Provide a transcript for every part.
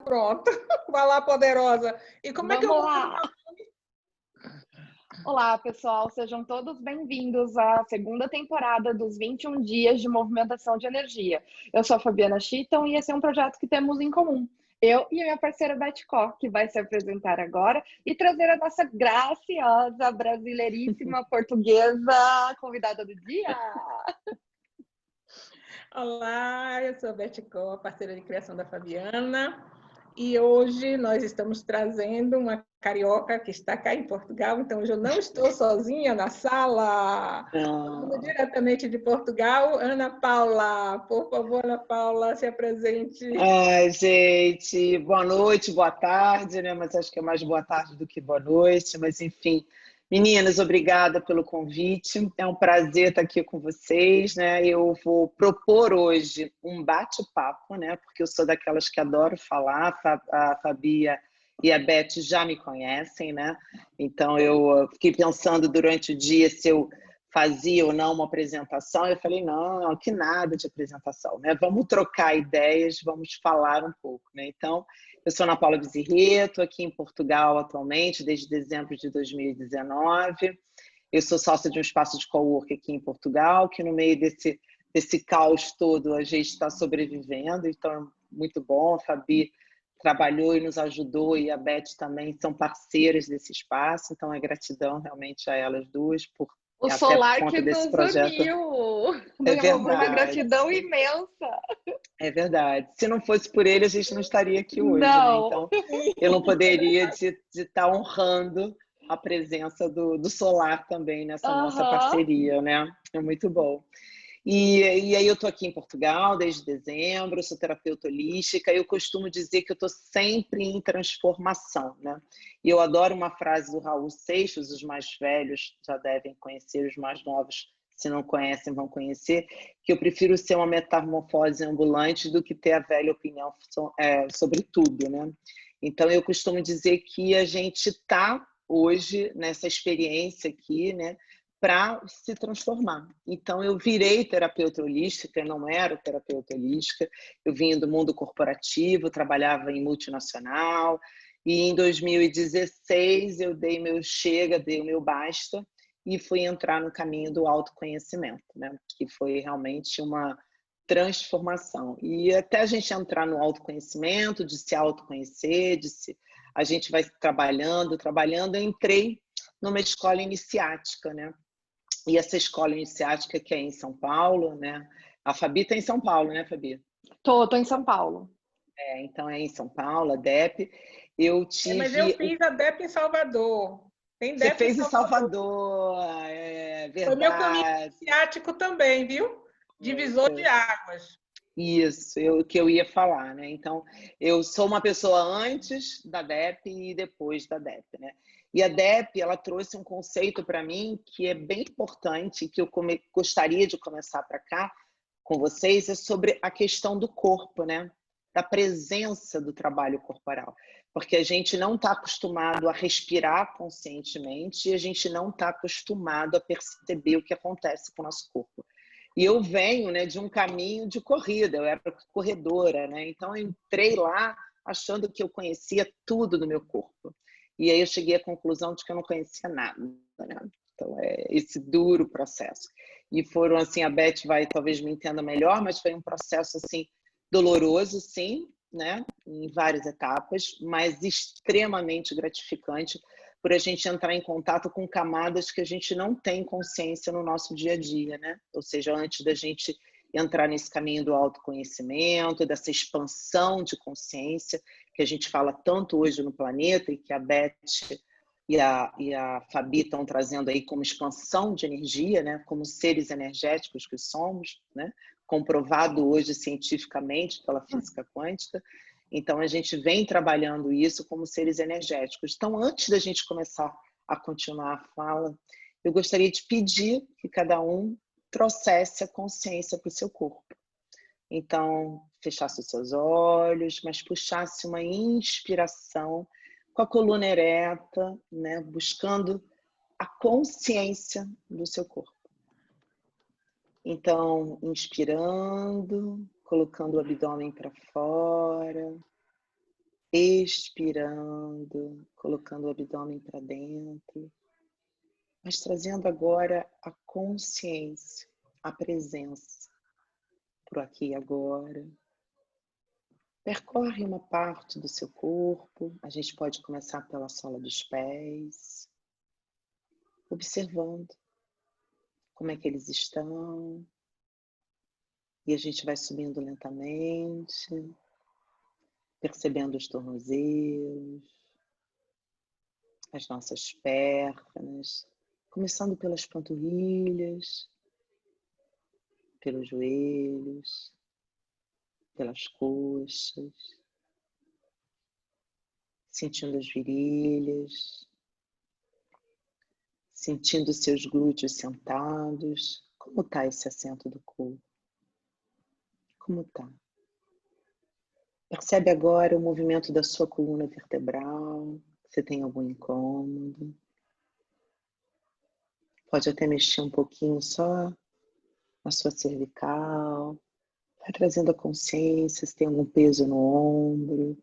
Pronto. Vai lá, poderosa. E como é que eu Vamos vou lá! cantar? Olá, pessoal, sejam todos bem-vindos à segunda temporada dos 21 Dias de Movimentação de Energia. Eu sou a Fabiana Chitton e esse é um projeto que temos em comum. Eu e a minha parceira Beth Koch, que vai se apresentar agora e trazer a nossa graciosa, brasileiríssima, portuguesa convidada do dia. Olá, eu sou a Beth Koch, parceira de criação da Fabiana. E hoje nós estamos trazendo uma carioca que está cá em Portugal. Então, hoje eu não estou sozinha na sala. Falando diretamente de Portugal, Ana Paula. Por favor, Ana Paula, se apresente. Ai, gente, boa noite, boa tarde, né? Mas acho que é mais boa tarde do que boa noite. Mas, enfim, meninas, obrigada pelo convite. É um prazer estar aqui com vocês, né? Eu vou propor hoje um bate-papo, né? Porque eu sou daquelas que adoro falar. A Fabia e a Beth já me conhecem, né? Então, eu fiquei pensando durante o dia se eu fazia ou não uma apresentação, eu falei, não, que nada de apresentação, né? Vamos trocar ideias, vamos falar um pouco, né? Então, eu sou Ana Paula Bezerra, estou aqui em Portugal atualmente, desde dezembro de 2019. Eu sou sócia de um espaço de cowork aqui em Portugal, que no meio desse caos todo a gente está sobrevivendo, então é muito bom. A Fabi trabalhou e nos ajudou, e a Beth também são parceiras desse espaço, então é gratidão realmente a elas duas por O até por solar conta que desse nos projeto. uniu! É Uma verdade. gratidão imensa! É verdade. Se não fosse por ele, a gente não estaria aqui hoje, né? Não! Então, eu não poderia de estar honrando a presença do solar também nessa nossa Aham. parceria, né? É muito bom. E aí eu estou aqui em Portugal desde dezembro, sou terapeuta holística, e eu costumo dizer que eu estou sempre em transformação, né? E eu adoro uma frase do Raul Seixas, os mais velhos já devem conhecer, os mais novos, se não conhecem, vão conhecer, que eu prefiro ser uma metamorfose ambulante do que ter a velha opinião sobre tudo, né? Então eu costumo dizer que a gente está hoje nessa experiência aqui, né? Para se transformar. Então, eu virei terapeuta holística, eu não era terapeuta holística, eu vim do mundo corporativo, trabalhava em multinacional, e em 2016 eu dei meu chega, dei o meu basta, e fui entrar no caminho do autoconhecimento, né? Que foi realmente uma transformação. E até a gente entrar no autoconhecimento, de se autoconhecer, a gente vai trabalhando, eu entrei numa escola iniciática, né? E essa escola iniciática que é em São Paulo, né? A Fabi está em São Paulo, né, Fabi? Tô em São Paulo. Então é em São Paulo, a DEP. Eu Mas eu tive. fiz a DEP em Salvador. Tem Você DEP em fez em Salvador. Salvador, é Foi meu caminho verdade. iniciático também, viu? Divisor de águas. Isso, o que eu ia falar, né? Então, eu sou uma pessoa antes da DEP e depois da DEP, né? E a DEP, ela trouxe um conceito para mim que é bem importante, que eu gostaria de começar para cá com vocês, é sobre a questão do corpo, né? Da presença do trabalho corporal. Porque a gente não está acostumado a respirar conscientemente e a gente não está acostumado a perceber o que acontece com o nosso corpo. E eu venho, né, de um caminho de corrida, eu era corredora, né? Então eu entrei lá achando que eu conhecia tudo do meu corpo. E aí eu cheguei à conclusão de que eu não conhecia nada, né? Então é esse duro processo. E foram assim, a Beth vai talvez me entenda melhor, mas foi um processo assim doloroso, sim, né? Em várias etapas, mas extremamente gratificante por a gente entrar em contato com camadas que a gente não tem consciência no nosso dia a dia, né? Ou seja, antes da gente entrar nesse caminho do autoconhecimento, dessa expansão de consciência que a gente fala tanto hoje no planeta e que a Beth e a Fabi estão trazendo aí como expansão de energia, né? Como seres energéticos que somos, né? Comprovado hoje cientificamente pela física quântica. Então, a gente vem trabalhando isso como seres energéticos. Então, antes da gente começar a continuar a fala, eu gostaria de pedir que cada um trouxesse a consciência para o seu corpo. Então, fechasse os seus olhos, mas puxasse uma inspiração com a coluna ereta, né? Buscando a consciência do seu corpo. Então, inspirando, colocando o abdômen para fora. expirando, colocando o abdômen para dentro, mas trazendo agora a consciência, a presença para o aqui e agora. Percorre uma parte do seu corpo, a gente pode começar pela sola dos pés, observando como é que eles estão, e a gente vai subindo lentamente, percebendo os tornozelos, as nossas pernas, começando pelas panturrilhas, pelos joelhos, pelas coxas, sentindo as virilhas, sentindo seus glúteos sentados. Como está esse assento do corpo? Como está? Percebe agora o movimento da sua coluna vertebral, se tem algum incômodo. Pode até mexer um pouquinho só na sua cervical. Vai trazendo a consciência se tem algum peso no ombro.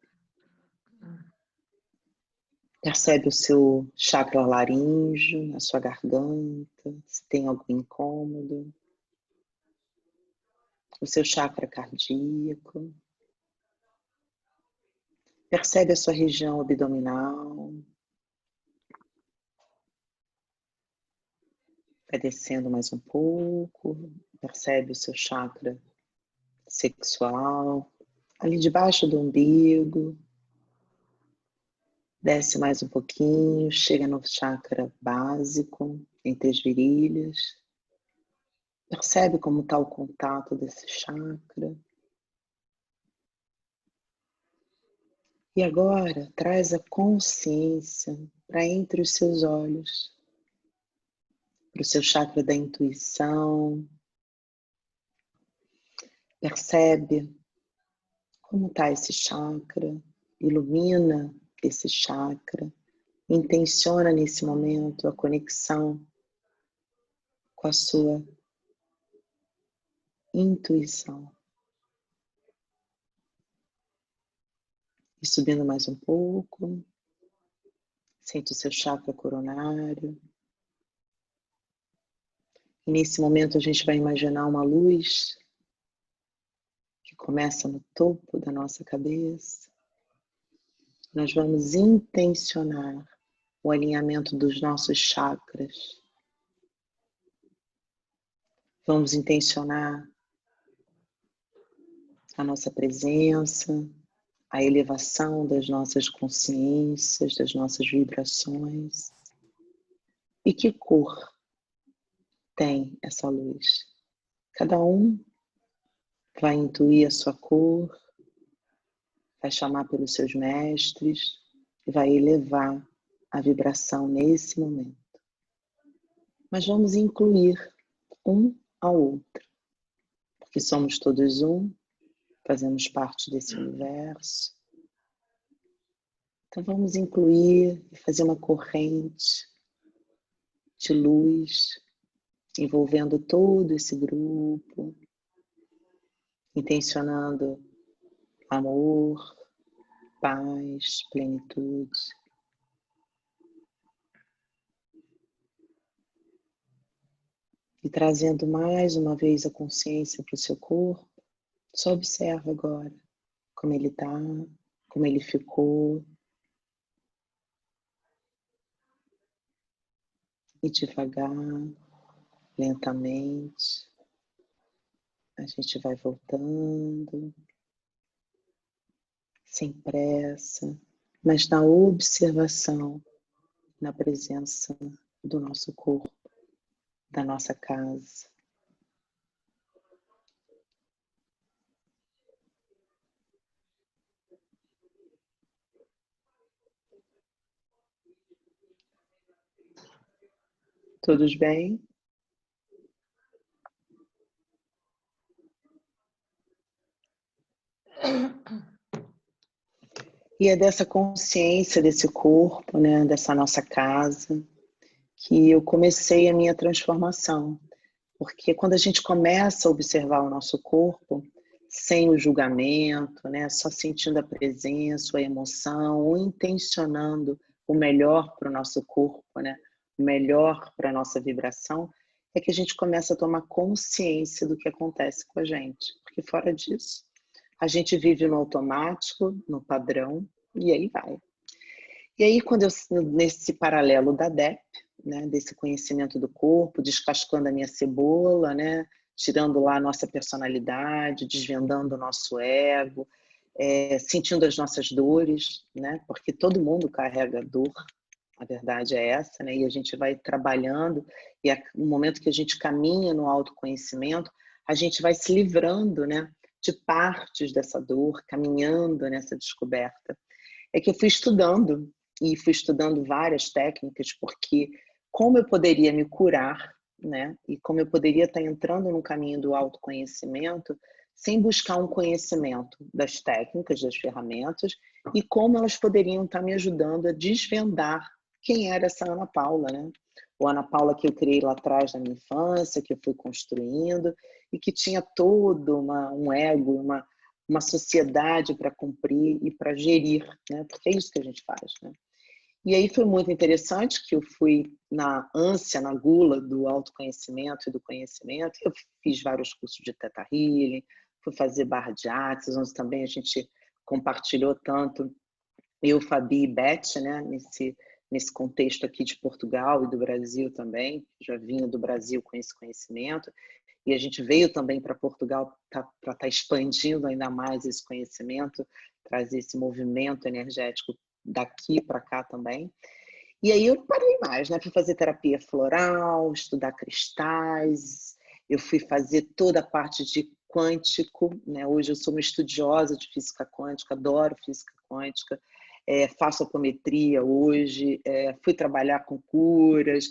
Percebe o seu chakra laríngeo, na sua garganta, se tem algum incômodo. O seu chakra cardíaco. Percebe a sua região abdominal. Vai descendo mais um pouco. Percebe o seu chakra sexual, ali debaixo do umbigo. Desce mais um pouquinho, chega no chakra básico, entre as virilhas. Percebe como está o contato desse chakra. E agora traz a consciência para entre os seus olhos, para o seu chakra da intuição. Percebe como está esse chakra, ilumina esse chakra, intenciona nesse momento a conexão com a sua intuição. E subindo mais um pouco, sente o seu chakra coronário. E nesse momento a gente vai imaginar uma luz que começa no topo da nossa cabeça. Nós vamos intencionar o alinhamento dos nossos chakras. Vamos intencionar a nossa presença, a elevação das nossas consciências, das nossas vibrações. E que cor tem essa luz? Cada um vai intuir a sua cor, vai chamar pelos seus mestres e vai elevar a vibração nesse momento. Mas vamos incluir um ao outro, porque somos todos um, fazemos parte desse universo. Então vamos incluir e fazer uma corrente de luz envolvendo todo esse grupo, intencionando amor, paz, plenitude. E trazendo mais uma vez a consciência para o seu corpo, só observa agora como ele está, como ele ficou. E devagar, lentamente, a gente vai voltando, sem pressa, mas na observação, na presença do nosso corpo, da nossa casa. Todos bem? E é dessa consciência desse corpo, né, dessa nossa casa, que eu comecei a minha transformação. Porque quando a gente começa a observar o nosso corpo, sem o julgamento, né? Só sentindo a presença, a emoção, ou intencionando o melhor para o nosso corpo, né? O melhor para a nossa vibração, é que a gente começa a tomar consciência do que acontece com a gente. Porque fora disso, a gente vive no automático, no padrão, e aí vai. E aí, nesse paralelo da DEP, né, desse conhecimento do corpo, descascando a minha cebola, né, tirando lá a nossa personalidade, desvendando o nosso ego, sentindo as nossas dores, né, porque todo mundo carrega dor, a verdade é essa, né, e a gente vai trabalhando, e no momento que a gente caminha no autoconhecimento, a gente vai se livrando, né, de partes dessa dor, caminhando nessa descoberta. É que eu fui estudando, e fui estudando várias técnicas, porque como eu poderia me curar, né? E como eu poderia estar entrando no caminho do autoconhecimento sem buscar um conhecimento das técnicas, das ferramentas, e como elas poderiam estar me ajudando a desvendar quem era essa Ana Paula, né? O Ana Paula que eu criei lá atrás na minha infância, que eu fui construindo, e que tinha todo um ego, uma sociedade para cumprir e para gerir, né? Porque é isso que a gente faz, né? E aí foi muito interessante que eu fui na ânsia, na gula do autoconhecimento e do conhecimento. Eu fiz vários cursos de Theta Healing, fui fazer barra de Axis, onde também a gente compartilhou tanto, eu, Fabi e Beth, né? Nesse contexto aqui de Portugal e do Brasil também. Já vinha do Brasil com esse conhecimento. E a gente veio também para Portugal para estar expandindo ainda mais esse conhecimento, trazer esse movimento energético daqui para cá também. E aí eu parei mais, né? Fui fazer terapia floral, estudar cristais, eu fui fazer toda a parte de quântico, né? Hoje eu sou uma estudiosa de física quântica, adoro física quântica, faço apometria hoje, fui trabalhar com curas.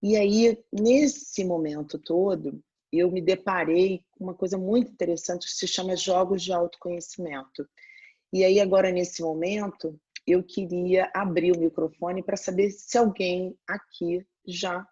E aí, nesse momento todo, eu me deparei com uma coisa muito interessante que se chama jogos de autoconhecimento. E aí, agora, nesse momento, eu queria abrir o microfone para saber se alguém aqui já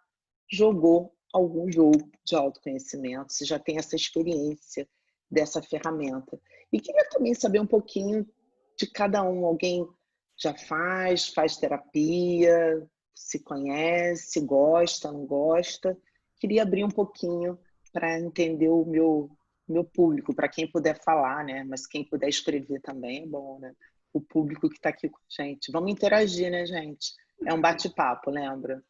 jogou algum jogo de autoconhecimento, se já tem essa experiência dessa ferramenta. E queria também saber um pouquinho de cada um. Alguém já faz terapia, se conhece, gosta, não gosta? Queria abrir um pouquinho para entender o meu público, para quem puder falar, né? Mas quem puder escrever também é bom, né? O público que está aqui com a gente. Vamos interagir, né, gente? É um bate-papo, lembra?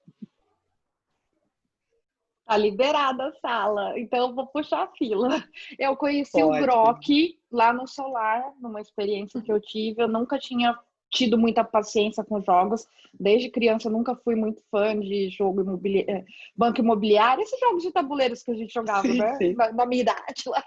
Tá liberada a sala, então eu vou puxar a fila. Eu conheci o Pode. Grok lá no Solar, numa experiência que eu tive. Eu nunca tinha tido muita paciência com jogos. Desde criança eu nunca fui muito fã de jogo imobiliário, banco imobiliário, esses jogos de tabuleiros que a gente jogava, Sim, né? sim. Na minha idade lá.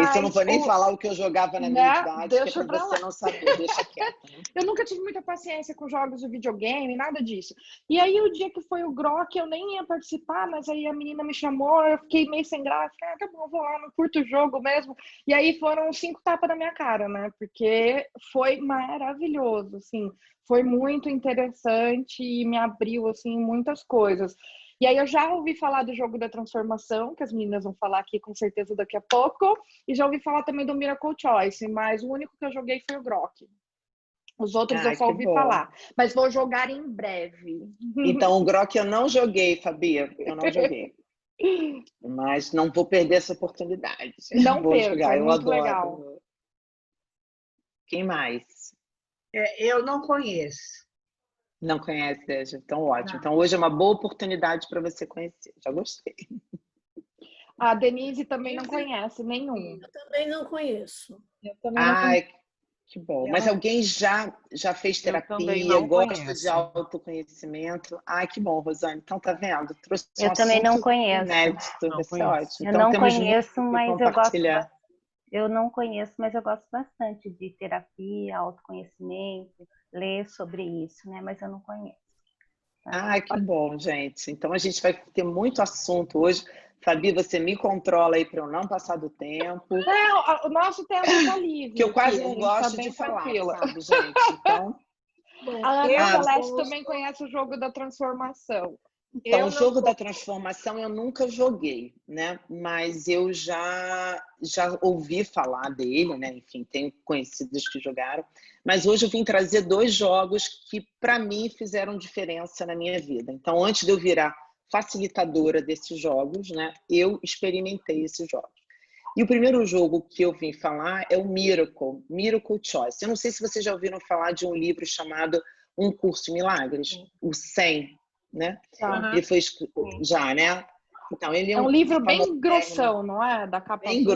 Isso eu não vou nem falar o que eu jogava na minha idade, deixa que é para você não saber, deixa quieto. Né? Eu nunca tive muita paciência com jogos de videogame, nada disso. E aí o dia que foi o Grok, eu nem ia participar, mas aí a menina me chamou, eu fiquei meio sem graça, tá bom, vou lá, não curto o jogo mesmo. E aí foram 5 tapas na minha cara, né? Porque foi maravilhoso, assim, foi muito interessante e me abriu, assim, muitas coisas. E aí eu já ouvi falar do jogo da transformação, que as meninas vão falar aqui com certeza daqui a pouco, e já ouvi falar também do Miracle Choice, mas o único que eu joguei foi o Grok. Os outros eu só ouvi falar, mas vou jogar em breve. Então, o Grok eu não joguei, Fabia, eu não joguei. Mas não vou perder essa oportunidade. Não vou perca, jogar, é eu muito adoro. legal. Quem mais? Eu não conheço. Não conhece, Deja? Então, ótimo. Não. Então, hoje é uma boa oportunidade para você conhecer. Já gostei. A Denise também não conhece nenhum. Eu também não conheço. Eu também não conheço. Que bom. Mas alguém já fez terapia, gosta de autoconhecimento? Que bom, Rosane. Então, tá vendo? Trouxe eu também não conheço. Inédito. Vai ser ótimo. Eu então, não temos conheço, muito mas eu gosto. Eu não conheço, mas eu gosto bastante de terapia, autoconhecimento, ler sobre isso, né? Mas eu não conheço. Que bom, gente. Então, a gente vai ter muito assunto hoje. Fabi, você me controla aí para eu não passar do tempo. Não, o nosso tempo está livre. Que eu quase não gosto de falar, sabe, gente? Então... A Ana Celeste também conhece o jogo da transformação. Então, o jogo da transformação eu nunca joguei, né? Mas eu já ouvi falar dele, né? Enfim, tenho conhecidos que jogaram. Mas hoje eu vim trazer 2 jogos que, para mim, fizeram diferença na minha vida. Então, antes de eu virar facilitadora desses jogos, né? Eu experimentei esses jogos. E o primeiro jogo que eu vim falar é o Miracle Choice. Eu não sei se vocês já ouviram falar de um livro chamado Um Curso em Milagres, o 100, né? Tá. Ele foi já, né? Então, ele É um livro bem famoso, grossão, não é? Da capa bem azul.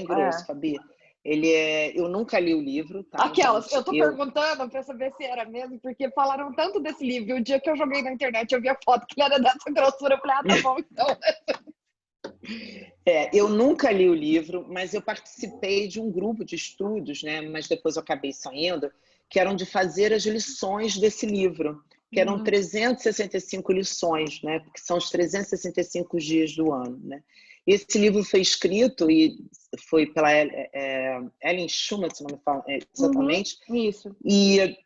grosso, Fabi. Ele é, eu nunca li o livro, tá? Aquelas, gente? eu tô perguntando para saber se era mesmo, porque falaram tanto desse livro. O dia que eu joguei na internet, eu vi a foto que ele era dessa grossura. Eu falei, ah, tá bom, então. Eu nunca li o livro, mas eu participei de um grupo de estudos, né? Mas depois eu acabei saindo, que eram de fazer as lições desse livro, que eram 365 lições, né? Porque são os 365 dias do ano, né? Esse livro foi escrito e foi pela Ellen Schumann, se não me falo exatamente. Isso.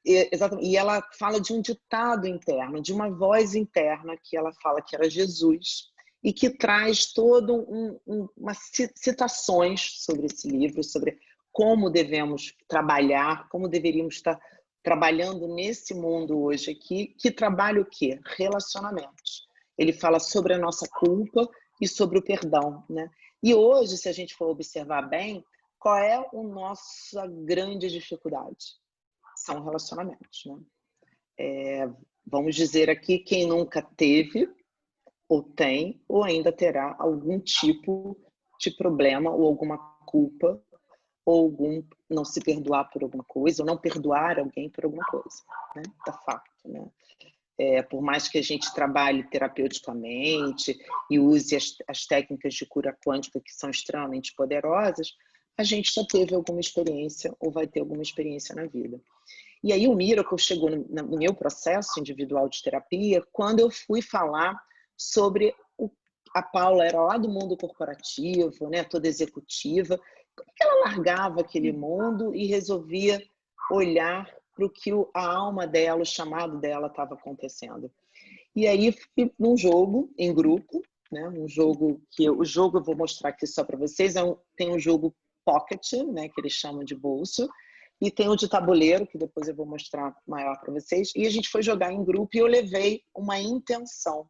Exatamente. E ela fala de um ditado interno, de uma voz interna que ela fala que era Jesus, e que traz todo umas citações sobre esse livro, sobre como devemos trabalhar, como deveríamos estar trabalhando nesse mundo hoje aqui, que trabalha o quê? Relacionamentos. Ele fala sobre a nossa culpa e sobre o perdão, né? E hoje, se a gente for observar bem, qual é a nossa grande dificuldade? São relacionamentos, né? Vamos dizer aqui, quem nunca teve, ou tem, ou ainda terá algum tipo de problema, ou alguma culpa, ou algum não se perdoar por alguma coisa, ou não perdoar alguém por alguma coisa, né? Tá fato, né? Por mais que a gente trabalhe terapeuticamente e use as técnicas de cura quântica, que são extremamente poderosas, a gente já teve alguma experiência ou vai ter alguma experiência na vida. E aí o Miracle chegou no meu processo individual de terapia quando eu fui falar sobre a Paula era lá do mundo corporativo, né, toda executiva. Como que ela largava aquele mundo e resolvia olhar para o que a alma dela, o chamado dela estava acontecendo? E aí fui num jogo em grupo, né, o jogo eu vou mostrar aqui só para vocês, tem um jogo pocket, né, que eles chamam de bolso, e tem o de tabuleiro, que depois eu vou mostrar maior para vocês, e a gente foi jogar em grupo e eu levei uma intenção,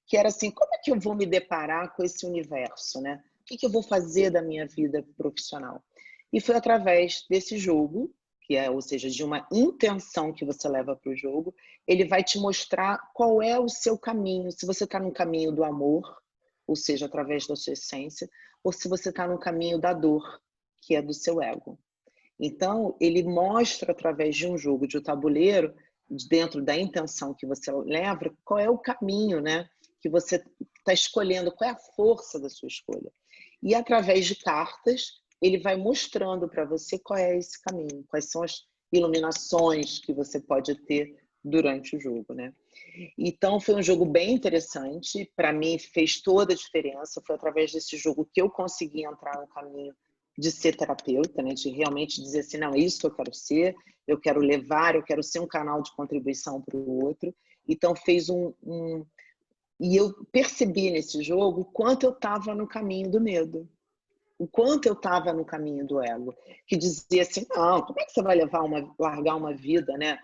que era assim, como é que eu vou me deparar com esse universo, né? O que eu vou fazer da minha vida profissional? E foi através desse jogo, ou seja, de uma intenção que você leva para o jogo, ele vai te mostrar qual é o seu caminho, se você está no caminho do amor, ou seja, através da sua essência, ou se você está no caminho da dor, que é do seu ego. Então, ele mostra através de um jogo de tabuleiro, dentro da intenção que você leva, qual é o caminho, né, que você está escolhendo, qual é a força da sua escolha. E através de cartas, ele vai mostrando para você qual é esse caminho, quais são as iluminações que você pode ter durante o jogo, né? Então, foi um jogo bem interessante, para mim fez toda a diferença, foi através desse jogo que eu consegui entrar no caminho de ser terapeuta, né? De realmente dizer assim, não, é isso que eu quero ser, eu quero levar, eu quero ser um canal de contribuição para o outro. Então, fez E eu percebi nesse jogo o quanto eu estava no caminho do medo, o quanto eu estava no caminho do ego, que dizia assim, não, como é que você vai largar uma vida, né,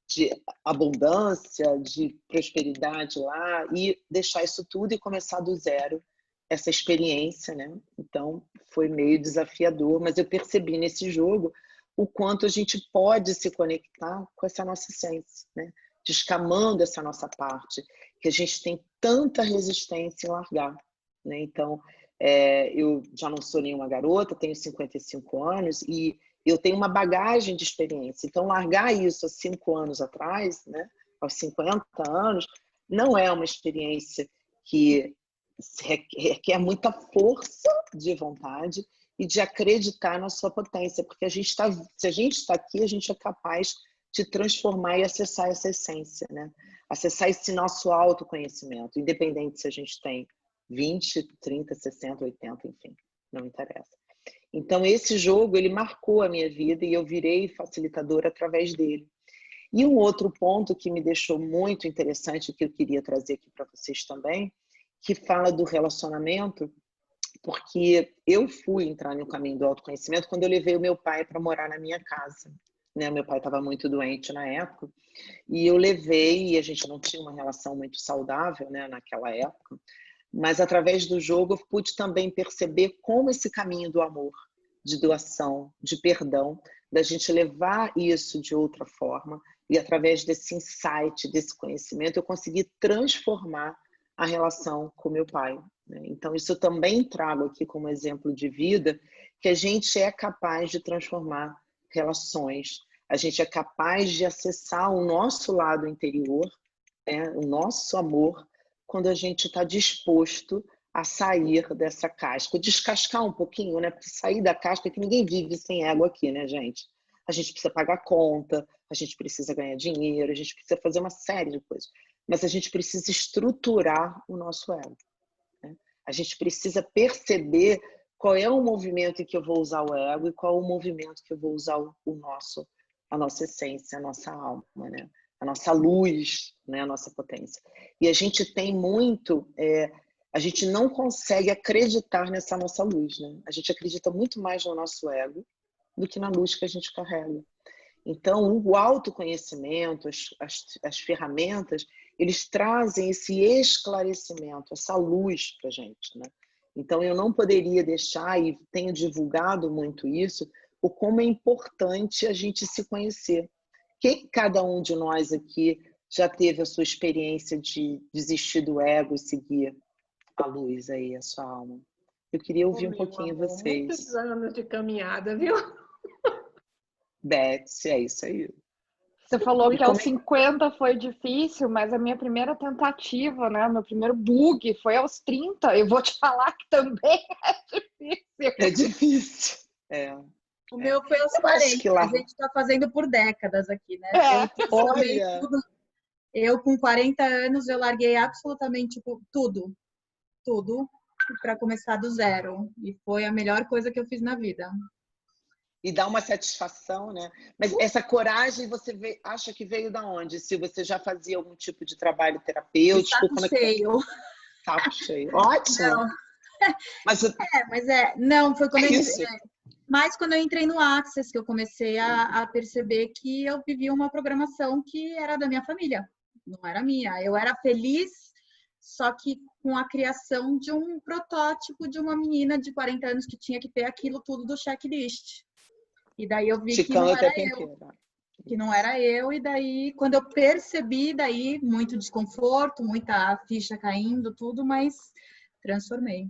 de abundância, de prosperidade lá, e deixar isso tudo e começar do zero, essa experiência, né? Então, foi meio desafiador, mas eu percebi nesse jogo o quanto a gente pode se conectar com essa nossa essência, né? Descamando essa nossa parte, que a gente tem tanta resistência em largar, né? Então, eu já não sou nenhuma garota, tenho 55 anos e eu tenho uma bagagem de experiência. Então, largar isso há 5 anos atrás, né? Aos 50 anos, não é uma experiência que requer muita força de vontade e de acreditar na sua potência, porque se a gente está aqui, a gente é capaz de transformar e acessar essa essência, né? Acessar esse nosso autoconhecimento, independente se a gente tem 20, 30, 60, 80, enfim, não interessa. Então, esse jogo, ele marcou a minha vida e eu virei facilitadora através dele. E um outro ponto que me deixou muito interessante, que eu queria trazer aqui para vocês também, que fala do relacionamento, porque eu fui entrar no caminho do autoconhecimento quando eu levei o meu pai para morar na minha casa, né? Meu pai estava muito doente na época, e eu levei, e a gente não tinha uma relação muito saudável, né, naquela época, mas através do jogo eu pude também perceber como esse caminho do amor, de doação, de perdão, da gente levar isso de outra forma, e através desse insight, desse conhecimento, eu consegui transformar a relação com meu pai, né? Então, isso eu também trago aqui como exemplo de vida, que a gente é capaz de transformar relações, a gente é capaz de acessar o nosso lado interior, né? O nosso amor, quando a gente está disposto a sair dessa casca, descascar um pouquinho, né? Porque sair da casca, que ninguém vive sem ego aqui, né, gente? A gente precisa pagar conta, a gente precisa ganhar dinheiro, a gente precisa fazer uma série de coisas. Mas a gente precisa estruturar o nosso ego, né? A gente precisa perceber qual é o movimento em que eu vou usar o ego e qual é o movimento que eu vou usar a nossa essência, a nossa alma, né? A nossa luz, né? A nossa potência. E a gente tem muito... a gente não consegue acreditar nessa nossa luz, né? A gente acredita muito mais no nosso ego do que na luz que a gente carrega. Então, o autoconhecimento, as ferramentas, eles trazem esse esclarecimento, essa luz para a gente, né? Então, eu não poderia deixar, e tenho divulgado muito isso, o como é importante a gente se conhecer. Cada um de nós aqui já teve a sua experiência de desistir do ego e seguir a luz aí, a sua alma? Eu queria ouvir um pouquinho vocês. Muitos anos de caminhada, viu? Beth, é isso aí. Você falou E que aos 50 foi difícil, mas a minha primeira tentativa, né, meu primeiro bug foi aos 30. Eu vou te falar que também é difícil. É difícil. O meu foi aos 40. A gente está fazendo por décadas aqui, né? Eu com 40 anos, eu larguei absolutamente tudo para começar do zero. E foi a melhor coisa que eu fiz na vida. E dá uma satisfação, né? Mas essa coragem, você acha que veio da onde? Se você já fazia algum tipo de trabalho terapêutico? Saco cheio. Saco cheio. Ótimo. Não. Não, foi quando mas quando eu entrei no Access, que eu comecei a perceber que eu vivia uma programação que era da minha família, não era minha. Eu era feliz, só que com a criação de um protótipo de uma menina de 40 anos que tinha que ter aquilo tudo do checklist. E daí eu vi que não era eu. Que não era eu, e daí, quando eu percebi, daí, muito desconforto, muita ficha caindo, tudo, mas transformei.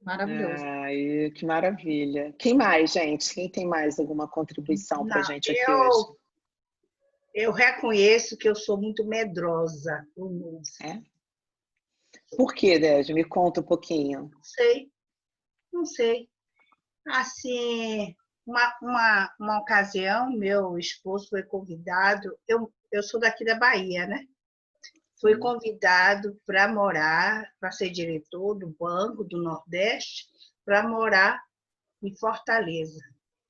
Maravilhoso. Ai, que maravilha. Quem mais, gente? Quem tem mais alguma contribuição para a gente aqui hoje? Eu reconheço que eu sou muito medrosa. Por quê, Désia? Me conta um pouquinho. Não sei. Assim, uma ocasião, meu esposo foi convidado, eu sou daqui da Bahia, né? Foi convidado para morar, para ser diretor do Banco do Nordeste, para morar em Fortaleza.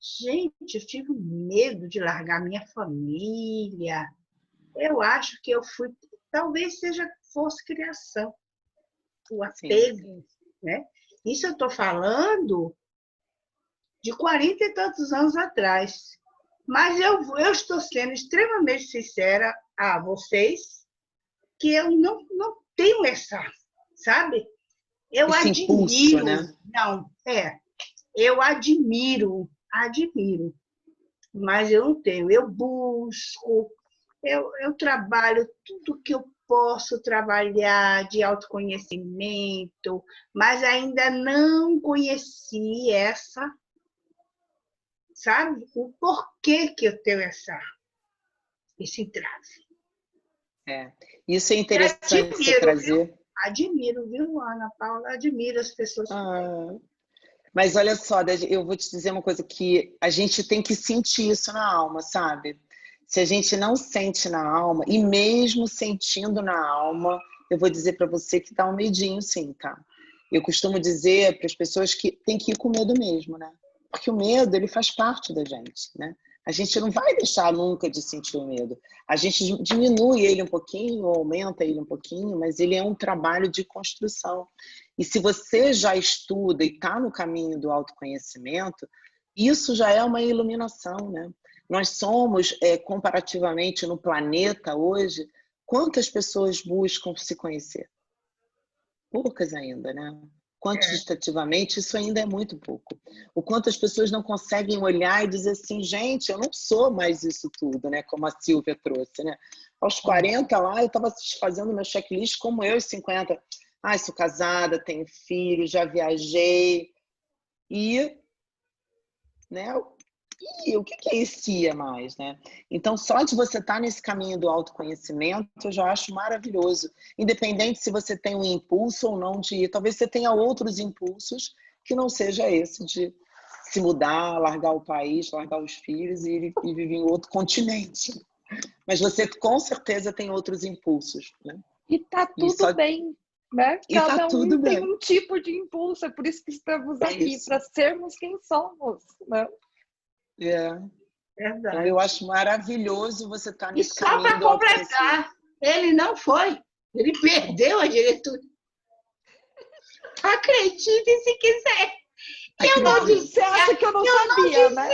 Gente, eu tive medo de largar minha família. Eu acho que eu fui, talvez fosse criação, o apego, né? Isso eu estou falando de 40 e tantos anos atrás. Mas eu estou sendo extremamente sincera a vocês, que eu não tenho essa, sabe? Eu admiro. Impulso, né? Eu admiro, mas eu não tenho. Eu busco, eu trabalho tudo que eu posso trabalhar de autoconhecimento, mas ainda não conheci sabe? O porquê que eu tenho esse entrave. Isso é interessante você trazer. Admiro, viu, Ana Paula? Admiro as pessoas. Mas olha só, eu vou te dizer uma coisa, que a gente tem que sentir isso na alma, sabe? Se a gente não sente na alma, e mesmo sentindo na alma, eu vou dizer para você que dá um medinho sim, tá? Eu costumo dizer para as pessoas que tem que ir com medo mesmo, né? Porque o medo, ele faz parte da gente, né? A gente não vai deixar nunca de sentir o medo. A gente diminui ele um pouquinho, aumenta ele um pouquinho, mas ele é um trabalho de construção. E se você já estuda e está no caminho do autoconhecimento, isso já é uma iluminação, né? Nós somos, comparativamente no planeta hoje, quantas pessoas buscam se conhecer? Poucas ainda, né? Quantitativamente, isso ainda é muito pouco. O quanto as pessoas não conseguem olhar e dizer assim, gente, eu não sou mais isso tudo, né? Como a Silvia trouxe, né? Aos 40 lá, eu estava fazendo meu checklist como eu, aos 50. Ah, sou casada, tenho filho, já viajei. E, né? E o que é esse mais, né? Então, só de você estar nesse caminho do autoconhecimento, eu já acho maravilhoso. Independente se você tem um impulso ou não de ir. Talvez você tenha outros impulsos que não seja esse de se mudar, largar o país, largar os filhos e viver em outro continente. Mas você, com certeza, tem outros impulsos, né? E tá tudo bem, né? Cada um tem um tipo de impulso. É por isso que estamos aqui, para sermos quem somos, né? Verdade. Então, eu acho maravilhoso você estar nesse caminho. E só para completar, ele não foi. Ele perdeu a diretora. Acredite se quiser. Você acha que eu não sabia, né?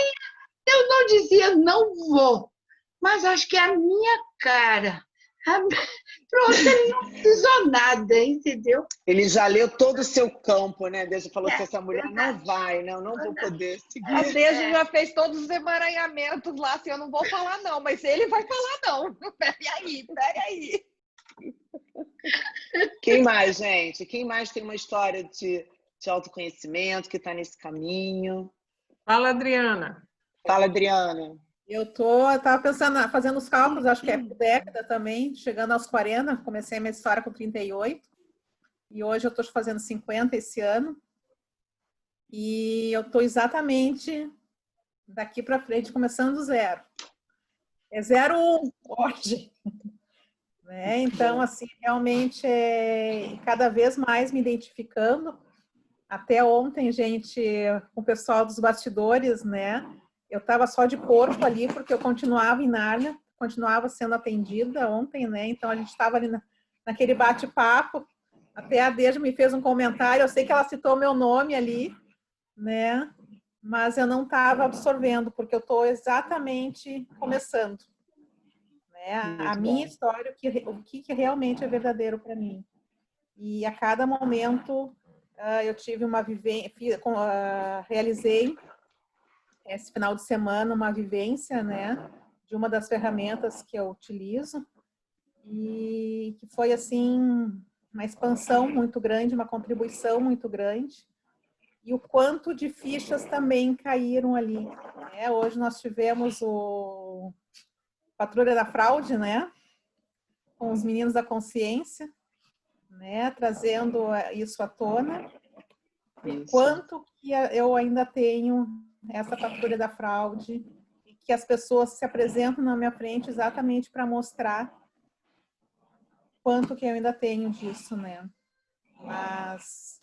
Eu não dizia não vou, mas acho que é a minha cara. Pronto, ele não precisou nada, entendeu? Ele já leu todo o seu campo, né? Deus falou assim, essa mulher não vai, não vou poder seguir. A Deja já fez todos os emaranhamentos lá, assim, eu não vou falar não, mas ele vai falar não. Peraí. Quem mais, gente? Quem mais tem uma história de autoconhecimento, que está nesse caminho? Fala, Adriana. Fala, Adriana. Eu estava pensando, fazendo os cálculos, acho que é por década também, chegando aos 40, comecei a minha história com 38, e hoje eu estou fazendo 50 esse ano, e eu estou exatamente daqui para frente, começando do zero. É 0,1 hoje. Né? Então, assim, realmente, cada vez mais me identificando. Até ontem, gente, com o pessoal dos bastidores, né? Eu estava só de corpo ali, porque eu continuava em Nárnia, continuava sendo atendida ontem, né? Então, a gente estava ali naquele bate-papo. Até a Deja me fez um comentário, eu sei que ela citou meu nome ali, né? Mas eu não estava absorvendo, porque eu estou exatamente começando. Né? A minha história, o que realmente é verdadeiro para mim. E a cada momento eu tive uma vivência, realizei esse final de semana uma vivência, né, de uma das ferramentas que eu utilizo e que foi assim uma expansão muito grande, uma contribuição muito grande e o quanto de fichas também caíram ali. Né? Hoje nós tivemos o Patrulha da Fraude, né, com os meninos da consciência, né, trazendo isso à tona. Isso. Quanto que eu ainda tenho essa patrulha da fraude e que as pessoas se apresentam na minha frente exatamente para mostrar quanto que eu ainda tenho disso, né? Mas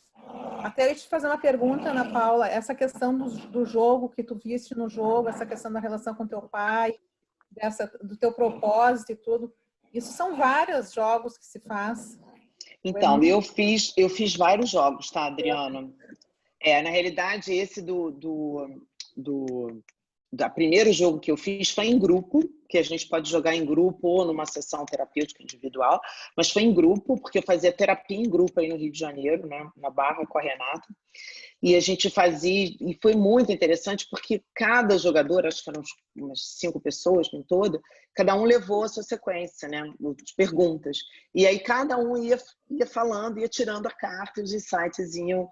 até eu ia te fazer uma pergunta, Ana Paula, essa questão do jogo que tu viste no jogo, essa questão da relação com teu pai, do teu propósito e tudo, isso são vários jogos que se faz. Então, eu fiz vários jogos, tá, Adriana? Na realidade, esse primeiro jogo que eu fiz foi em grupo, que a gente pode jogar em grupo ou numa sessão terapêutica individual, mas foi em grupo, porque eu fazia terapia em grupo aí no Rio de Janeiro, né, na Barra, com a Renata. E a gente fazia, e foi muito interessante, porque cada jogador, acho que eram umas 5 pessoas no todo, cada um levou a sua sequência, né, de perguntas. E aí cada um ia falando, ia tirando a carta, e os insights iam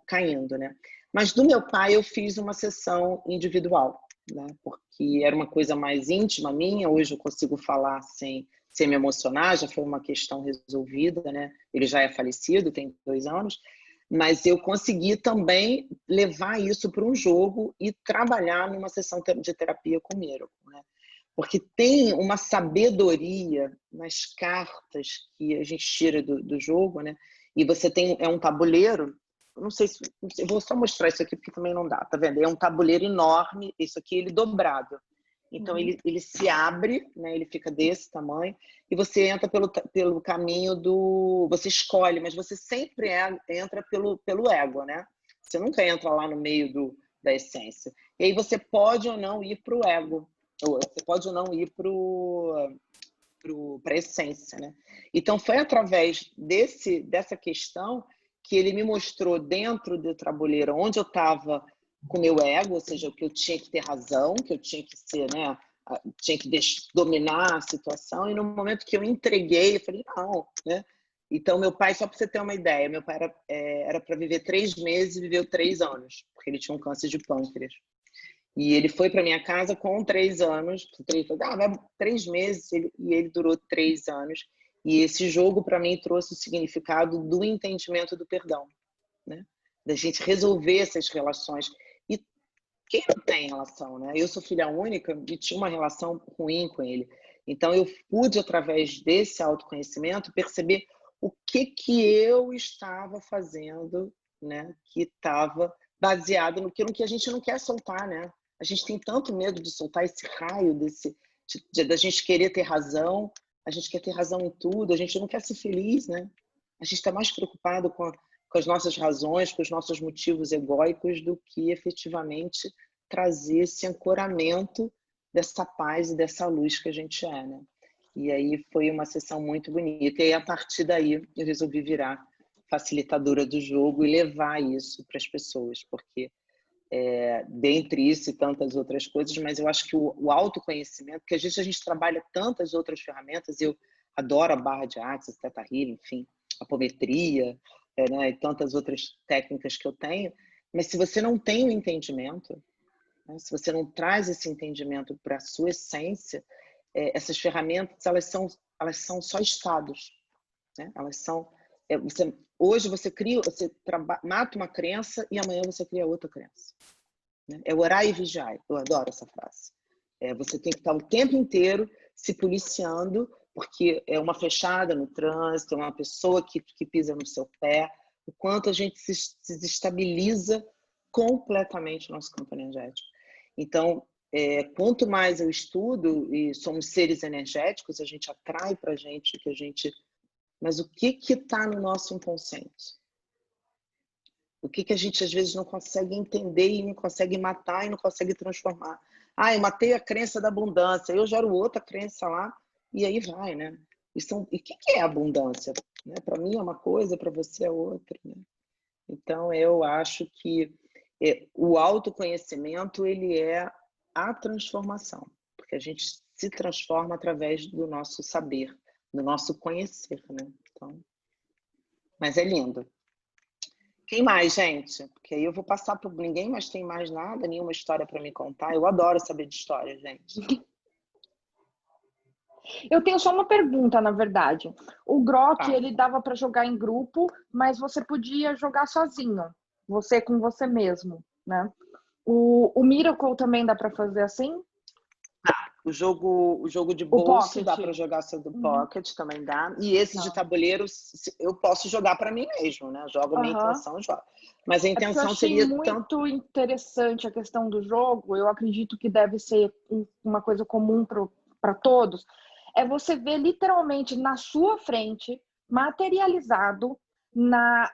caindo, né? Mas do meu pai eu fiz uma sessão individual, né? Porque era uma coisa mais íntima minha, hoje eu consigo falar sem me emocionar, já foi uma questão resolvida, né? Ele já é falecido, tem 2 anos, mas eu consegui também levar isso para um jogo e trabalhar numa sessão de terapia com o Miracle, né? Porque tem uma sabedoria nas cartas que a gente tira do jogo, né? E você tem um tabuleiro não sei se... vou só mostrar isso aqui, porque também não dá, tá vendo? É um tabuleiro enorme, isso aqui ele dobrado. Então, ele se abre, né? Ele fica desse tamanho, e você entra pelo caminho do... Você escolhe, mas você sempre entra pelo ego, né? Você nunca entra lá no meio da essência. E aí você pode ou não ir para o ego, ou você pode ou não ir para a essência, né? Então, foi através dessa questão que ele me mostrou dentro do tabuleiro onde eu estava com o meu ego, ou seja, que eu tinha que ter razão, que eu tinha que ser, né? Tinha que dominar a situação, e no momento que eu entreguei, eu falei, não, né? Então, meu pai, só para você ter uma ideia, meu pai era para viver 3 meses e viveu 3 anos, porque ele tinha um câncer de pâncreas. E ele foi para minha casa com 3 anos, 3 meses, e ele durou 3 anos. E esse jogo, para mim, trouxe o significado do entendimento do perdão, né? Da gente resolver essas relações. E quem não tem relação, né? Eu sou filha única e tinha uma relação ruim com ele. Então, eu pude, através desse autoconhecimento, perceber o que eu estava fazendo, né? Que estava baseado naquilo que a gente não quer soltar, né? A gente tem tanto medo de soltar esse raio da gente querer ter razão, a gente quer ter razão em tudo, a gente não quer ser feliz, né? A gente está mais preocupado com as nossas razões, com os nossos motivos egóicos, do que efetivamente trazer esse ancoramento dessa paz e dessa luz que a gente é, né? E aí foi uma sessão muito bonita. E aí, a partir daí, eu resolvi virar facilitadora do jogo e levar isso para as pessoas, porque dentre isso e tantas outras coisas, mas eu acho que o autoconhecimento, porque às vezes a gente trabalha tantas outras ferramentas, eu adoro a barra de Access, Theta Healing, enfim, apometria, né, e tantas outras técnicas que eu tenho, mas se você não tem o entendimento, né, se você não traz esse entendimento para a sua essência, essas ferramentas, elas são só estados, né? Elas são... hoje você mata uma crença e amanhã você cria outra crença, né? É orar e vigiar. Eu adoro essa frase. Você tem que estar o tempo inteiro se policiando, porque é uma fechada no trânsito, é uma pessoa que pisa no seu pé, o quanto a gente se desestabiliza completamente o nosso campo energético. Então, quanto mais eu estudo, e somos seres energéticos, a gente atrai para a gente o que a gente... Mas o que está no nosso inconsciente? O que a gente, às vezes, não consegue entender e não consegue matar e não consegue transformar? Ah, eu matei a crença da abundância, eu gero outra crença lá, e aí vai, né? E o que é abundância? Né? Para mim é uma coisa, para você é outra, né? Então, eu acho que o autoconhecimento, ele é a transformação, porque a gente se transforma através do nosso saber, do nosso conhecer, né? Então, mas é lindo. Quem mais, gente? Porque aí eu vou passar por... Ninguém mais tem mais nada, nenhuma história para me contar. Eu adoro saber de história, gente. Eu tenho só uma pergunta, na verdade. O Grok, ele dava para jogar em grupo, mas você podia jogar sozinho. Você com você mesmo, né? O Miracle também dá para fazer assim? O jogo de bolso dá para jogar do Pocket, também dá. E esse de tabuleiro eu posso jogar para mim mesmo, né? Jogo a minha intenção e jogo. Mas a intenção seria muito interessante a questão do jogo. Eu acredito que deve ser uma coisa comum para todos. É você ver literalmente na sua frente, materializado na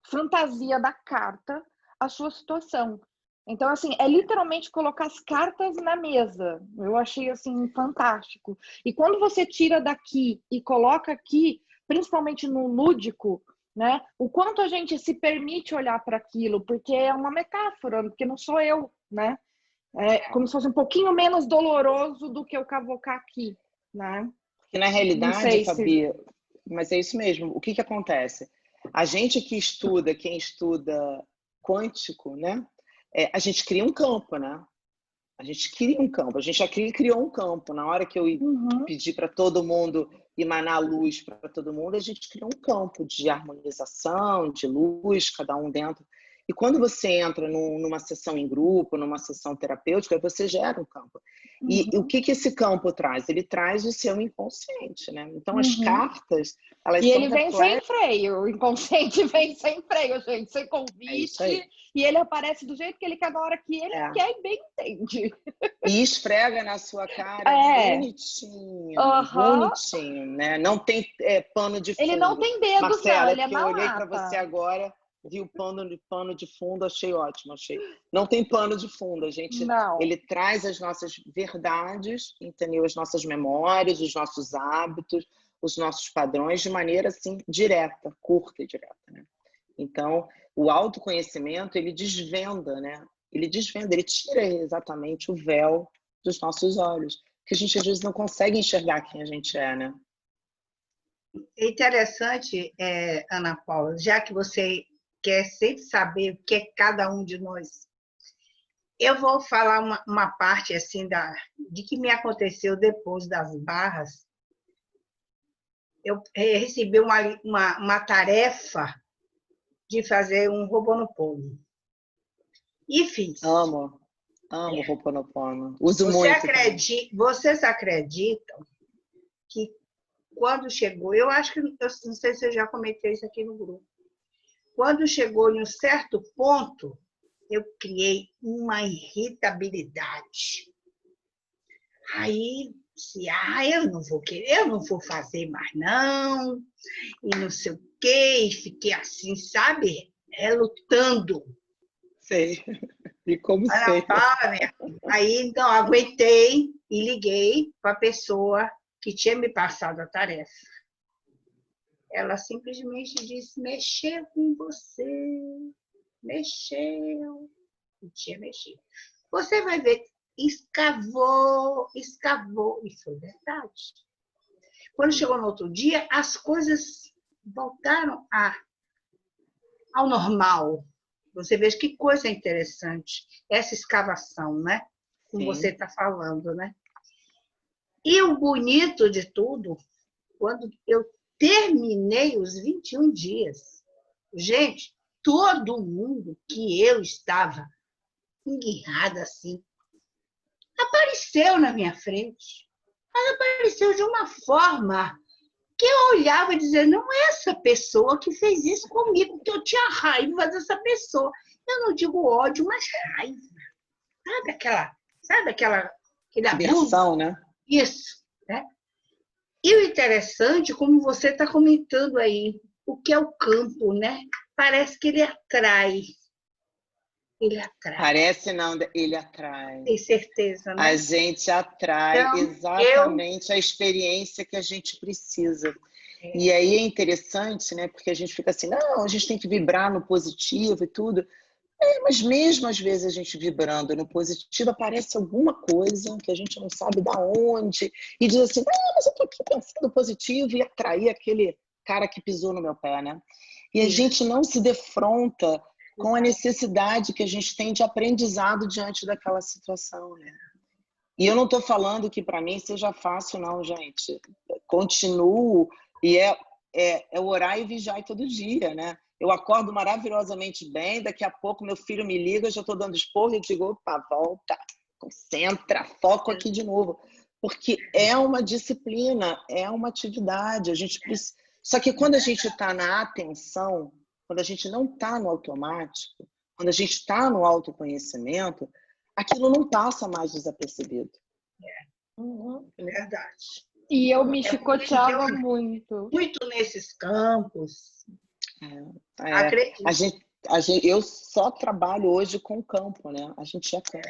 fantasia da carta, a sua situação. Então, assim, é literalmente colocar as cartas na mesa. Eu achei, assim, fantástico. E quando você tira daqui e coloca aqui, principalmente no lúdico, né? O quanto a gente se permite olhar para aquilo, porque é uma metáfora, porque não sou eu, né? É como se fosse um pouquinho menos doloroso do que eu cavocar aqui, né? Porque na realidade, Fabi, mas é isso mesmo. O que acontece? A gente que estuda, quem estuda quântico, né? A gente cria um campo, né? A gente cria um campo. A gente já criou um campo. Na hora que eu pedi para todo mundo emanar luz para todo mundo, a gente criou um campo de harmonização, de luz, cada um dentro. E quando você entra numa sessão em grupo, numa sessão terapêutica, você gera um campo. E o que esse campo traz? Ele traz o seu inconsciente, né? Então, as cartas, elas E são ele vem sem freio, o inconsciente vem sem freio, gente, sem convite, e ele aparece do jeito que ele quer, na hora que ele quer e bem entende. E esfrega na sua cara bonitinho, bonitinho, né? Não tem pano de fundo. Ele não tem dedo, Marcela, não, ele é porque eu olhei para malata. você agora, vi o pano de fundo, achei ótimo, achei. Não tem pano de fundo, a gente. Não. Ele traz as nossas verdades, entendeu? As nossas memórias, os nossos hábitos, os nossos padrões de maneira assim direta, curta e direta, né? Então, o autoconhecimento, ele desvenda, né? Ele desvenda, ele tira exatamente o véu dos nossos olhos, que a gente às vezes não consegue enxergar quem a gente é, né? É interessante, Ana Paula, já que você quer sempre saber o que é cada um de nós, eu vou falar uma parte assim de que me aconteceu depois das barras. Eu recebi uma tarefa de fazer um Ho'oponopono. E fiz. Amo Ho'oponopono. Uso muito. Vocês acreditam que quando chegou, eu acho que, eu não sei se eu já comentei isso aqui no grupo, quando chegou em um certo ponto, eu criei uma irritabilidade. Aí, eu não vou querer, eu não vou fazer mais não, e não sei o quê, e fiquei assim, sabe, lutando. Sei, e como sei. Aí, então, aguentei e liguei para a pessoa que tinha me passado a tarefa. Ela simplesmente disse, mexeu com você, mexeu, não tinha mexido. Você vai ver, escavou, e foi verdade. Quando chegou no outro dia, as coisas voltaram ao normal. Você veja que coisa interessante, essa escavação, né? Como você está falando, né? E o bonito de tudo, quando eu terminei os 21 dias, gente, todo mundo que eu estava enguirrada assim, apareceu na minha frente. Mas apareceu de uma forma que eu olhava e dizia, não é essa pessoa que fez isso comigo, que eu tinha raiva dessa pessoa. Eu não digo ódio, mas raiva. Sabe aquela aversão, né? Isso, né? E o interessante, como você está comentando aí, o que é o campo, né? Parece que ele atrai. Ele atrai. Parece não, ele atrai. Tem certeza, né? A gente atrai então, exatamente a experiência que a gente precisa. E aí é interessante, né? Porque a gente fica assim, não, a gente tem que vibrar no positivo e tudo. Mas mesmo às vezes a gente vibrando no positivo, aparece alguma coisa que a gente não sabe da onde e diz assim, mas eu tô aqui pensando positivo e atrair aquele cara que pisou no meu pé, né? E a gente não se defronta com a necessidade que a gente tem de aprendizado diante daquela situação, né? E eu não estou falando que para mim seja fácil, não, gente. Continuo e é orar e vigiar todo dia, né? Eu acordo maravilhosamente bem, daqui a pouco meu filho me liga, eu já estou dando esporro e digo, opa, volta, concentra, foco aqui de novo. Porque é uma disciplina, é uma atividade. A gente precisa... Só que quando a gente está na atenção, quando a gente não está no automático, quando a gente está no autoconhecimento, aquilo não passa mais desapercebido. Verdade. E eu me chicoteava muito. Muito nesses campos. Eu só trabalho hoje com o campo, né? A gente é campo.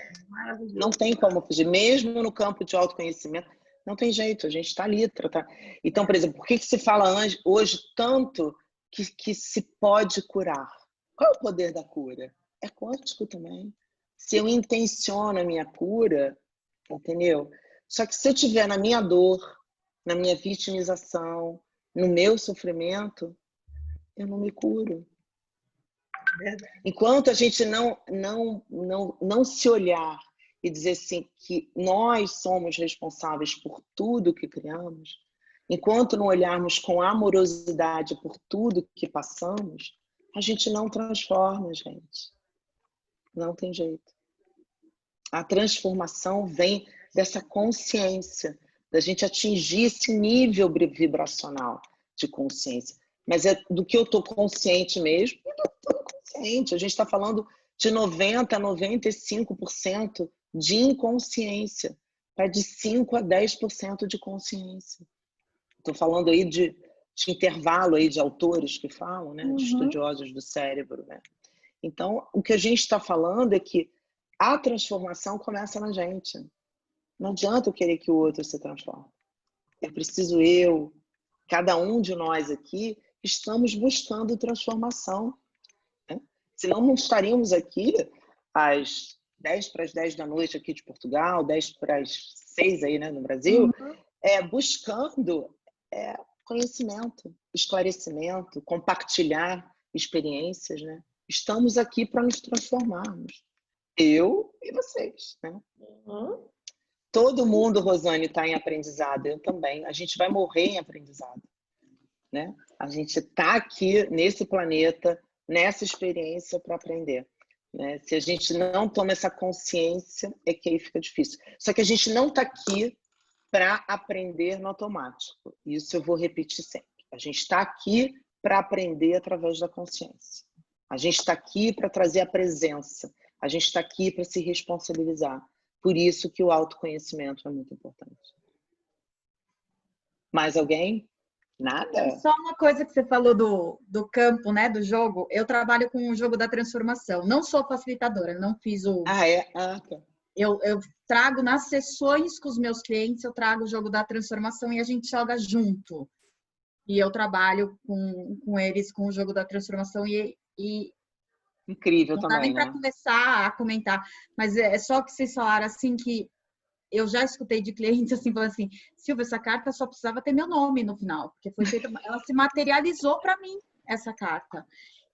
Não tem como fugir. Mesmo no campo de autoconhecimento, não tem jeito. A gente está ali. Então, por exemplo, por que se fala hoje tanto que se pode curar? Qual é o poder da cura? É quântico também. Se eu intenciono a minha cura, entendeu? Só que se eu estiver na minha dor, na minha vitimização, no meu sofrimento, eu não me curo. Enquanto a gente não se olhar e dizer assim que nós somos responsáveis por tudo que criamos, enquanto não olharmos com amorosidade por tudo que passamos, a gente não transforma, gente. Não tem jeito. A transformação vem dessa consciência, da gente atingir esse nível vibracional de consciência. Mas é do que eu estou consciente mesmo e do que eu estou inconsciente. A gente está falando de 90% a 95% de inconsciência, para de 5% a 10% de consciência. Estou falando aí de intervalo aí de autores que falam, né? De estudiosos do cérebro, né? Então, o que a gente está falando é que a transformação começa na gente. Não adianta eu querer que o outro se transforme. Eu preciso cada um de nós aqui, estamos buscando transformação. Né? Senão não estaríamos aqui às 10 para as 10 da noite aqui de Portugal, 10 para as 6 aí, né, no Brasil, buscando conhecimento, esclarecimento, compartilhar experiências, né? Estamos aqui para nos transformarmos. Eu e vocês, né? Todo mundo, Rosane, está em aprendizado. Eu também. A gente vai morrer em aprendizado, né? A gente está aqui nesse planeta, nessa experiência para aprender, né? Se a gente não toma essa consciência, é que aí fica difícil. Só que a gente não está aqui para aprender no automático. Isso eu vou repetir sempre. A gente está aqui para aprender através da consciência. A gente está aqui para trazer a presença. A gente está aqui para se responsabilizar. Por isso que o autoconhecimento é muito importante. Mais alguém? Nada? Só uma coisa que você falou do campo, né, do jogo. Eu trabalho com o jogo da transformação. Não sou facilitadora, não fiz o... Ah, é? Ah, tá. Eu trago nas sessões com os meus clientes, eu trago o jogo da transformação e a gente joga junto. E eu trabalho com eles com o jogo da transformação e incrível não também, dá nem para né? começar a comentar. Mas é só que vocês falaram assim que eu já escutei de clientes assim, falando assim, Silvia, essa carta só precisava ter meu nome no final, porque foi feita, ela se materializou para mim, essa carta.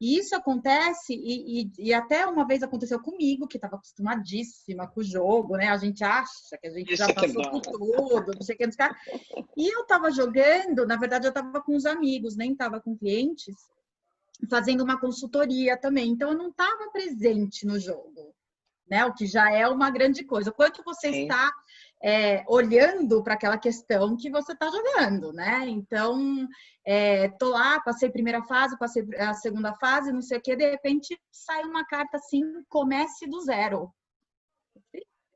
E isso acontece, e até uma vez aconteceu comigo, que estava acostumadíssima com o jogo, né? A gente acha que a gente já passou por tudo, não sei o que, não sei o que. E eu estava jogando, na verdade eu estava com os amigos, nem estava com clientes, fazendo uma consultoria também. Então eu não estava presente no jogo, né? O que já é uma grande coisa. Quanto você está olhando para aquela questão que você está jogando, né? Então, tô lá, passei a primeira fase, passei a segunda fase, não sei o que, de repente sai uma carta assim, comece do zero.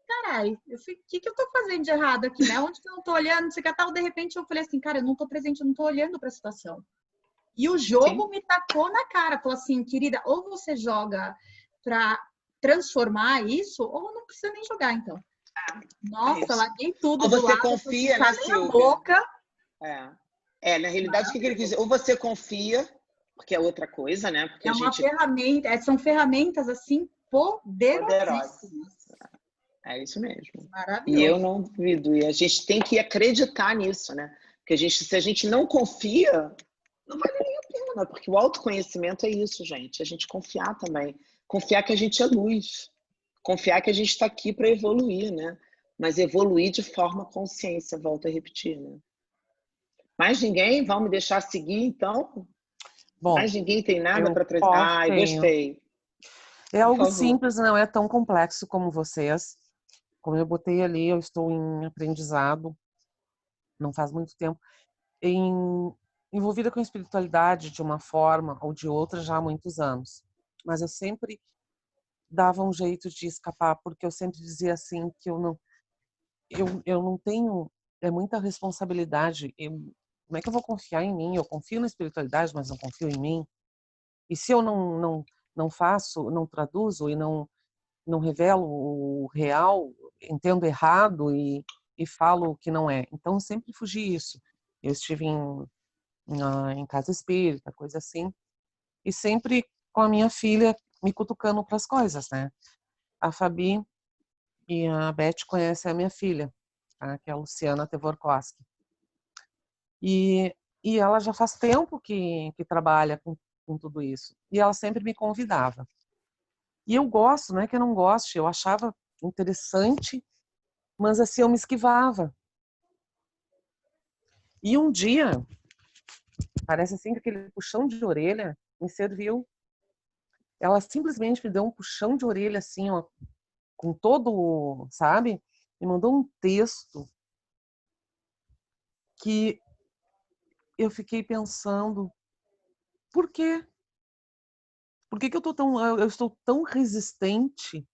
Caralho, o que eu tô fazendo de errado aqui, né? Onde que eu não tô olhando, não sei o que tal. De repente eu falei assim, cara, eu não tô presente, eu não tô olhando para a situação. E o jogo me tacou na cara, falou assim, querida, ou você joga para transformar isso, ou não precisa nem jogar, então. Nossa, larguei tudo ou do você lado, confia na Silvia. A boca. Na realidade, o que ele quis dizer? Ou você confia, porque é outra coisa, né? Porque uma ferramenta, são ferramentas assim poderosíssimas. É isso mesmo. Maravilhoso. E eu não duvido. E a gente tem que acreditar nisso, né? Porque se a gente não confia, não vale nem a pena, porque o autoconhecimento é isso, gente. A gente confiar também. Confiar que a gente é luz. Confiar que a gente está aqui para evoluir, né? Mas evoluir de forma consciência, volto a repetir, né? Mais ninguém? Vão me deixar seguir, então? Bom, mais ninguém tem nada para trazer? Ai, gostei. É algo simples, não é tão complexo como vocês. Como eu botei ali, eu estou em aprendizado, não faz muito tempo, envolvida com a espiritualidade de uma forma ou de outra já há muitos anos. Mas eu sempre dava um jeito de escapar, porque eu sempre dizia assim que eu não tenho, é muita responsabilidade. Como é que eu vou confiar em mim? Eu confio na espiritualidade, mas não confio em mim. E se eu não faço, não traduzo e não revelo o real, entendo errado e falo o que não é. Então, eu sempre fugi isso. Eu estive em casa espírita, coisa assim, e sempre com a minha filha me cutucando para as coisas, né? A Fabi e a Beth conhecem a minha filha, tá? Que é a Luciana Tevorkoski. E ela já faz tempo que trabalha com tudo isso. E ela sempre me convidava. E eu gosto, não é que eu não goste, eu achava interessante, mas assim eu me esquivava. E um dia, parece assim que aquele puxão de orelha me serviu ela simplesmente me deu um puxão de orelha, assim, ó, com todo, sabe? Me mandou um texto que eu fiquei pensando, por quê? Por que que eu estou tão resistente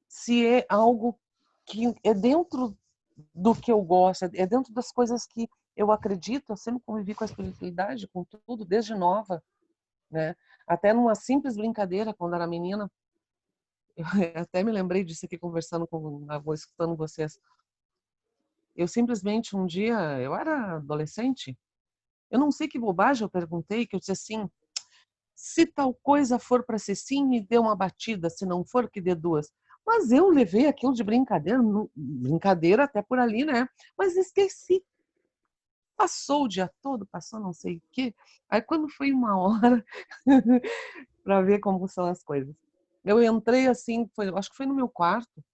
se é algo que é dentro do que eu gosto, é dentro das coisas que eu acredito, eu sempre convivi com a espiritualidade, com tudo, desde nova, né? Até numa simples brincadeira, quando era menina, eu até me lembrei disso aqui conversando com a voz, escutando vocês. Eu simplesmente um dia, eu era adolescente, eu não sei que bobagem eu perguntei, que eu disse assim, se tal coisa for para ser sim, me dê uma batida, se não for, que dê duas. Mas eu levei aquilo de brincadeira, brincadeira até por ali, né? Mas esqueci. Passou o dia todo, passou não sei o quê. Aí quando foi uma hora para ver como são as coisas. Eu entrei assim, acho que foi no meu quarto,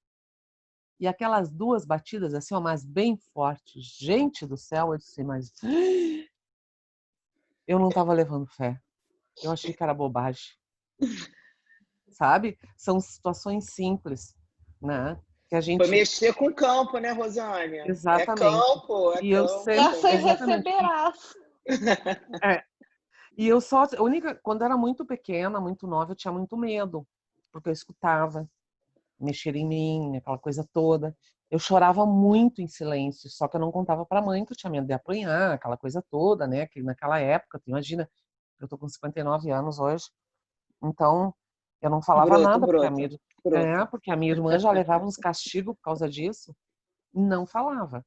e aquelas duas batidas assim, ó, mas bem fortes. Gente do céu, eu disse, mas eu não estava levando fé. Eu achei que era bobagem. Sabe? São situações simples, né? Que a Foi gente mexer com o campo, né, Rosânia? É exatamente. campo, é E eu campo. sempre Essa aí exatamente. receberás. É. E eu só a única quando era muito pequena, muito nova, eu tinha muito medo, porque eu escutava mexer em mim, aquela coisa toda. Eu chorava muito em silêncio, só que eu não contava para a mãe que eu tinha medo de apanhar, aquela coisa toda, né? Que naquela época, tu imagina, eu tô com 59 anos hoje. Então, eu não falava Broto, nada, broto, broto. porque a minha irmã já levava uns castigos por causa disso, não falava.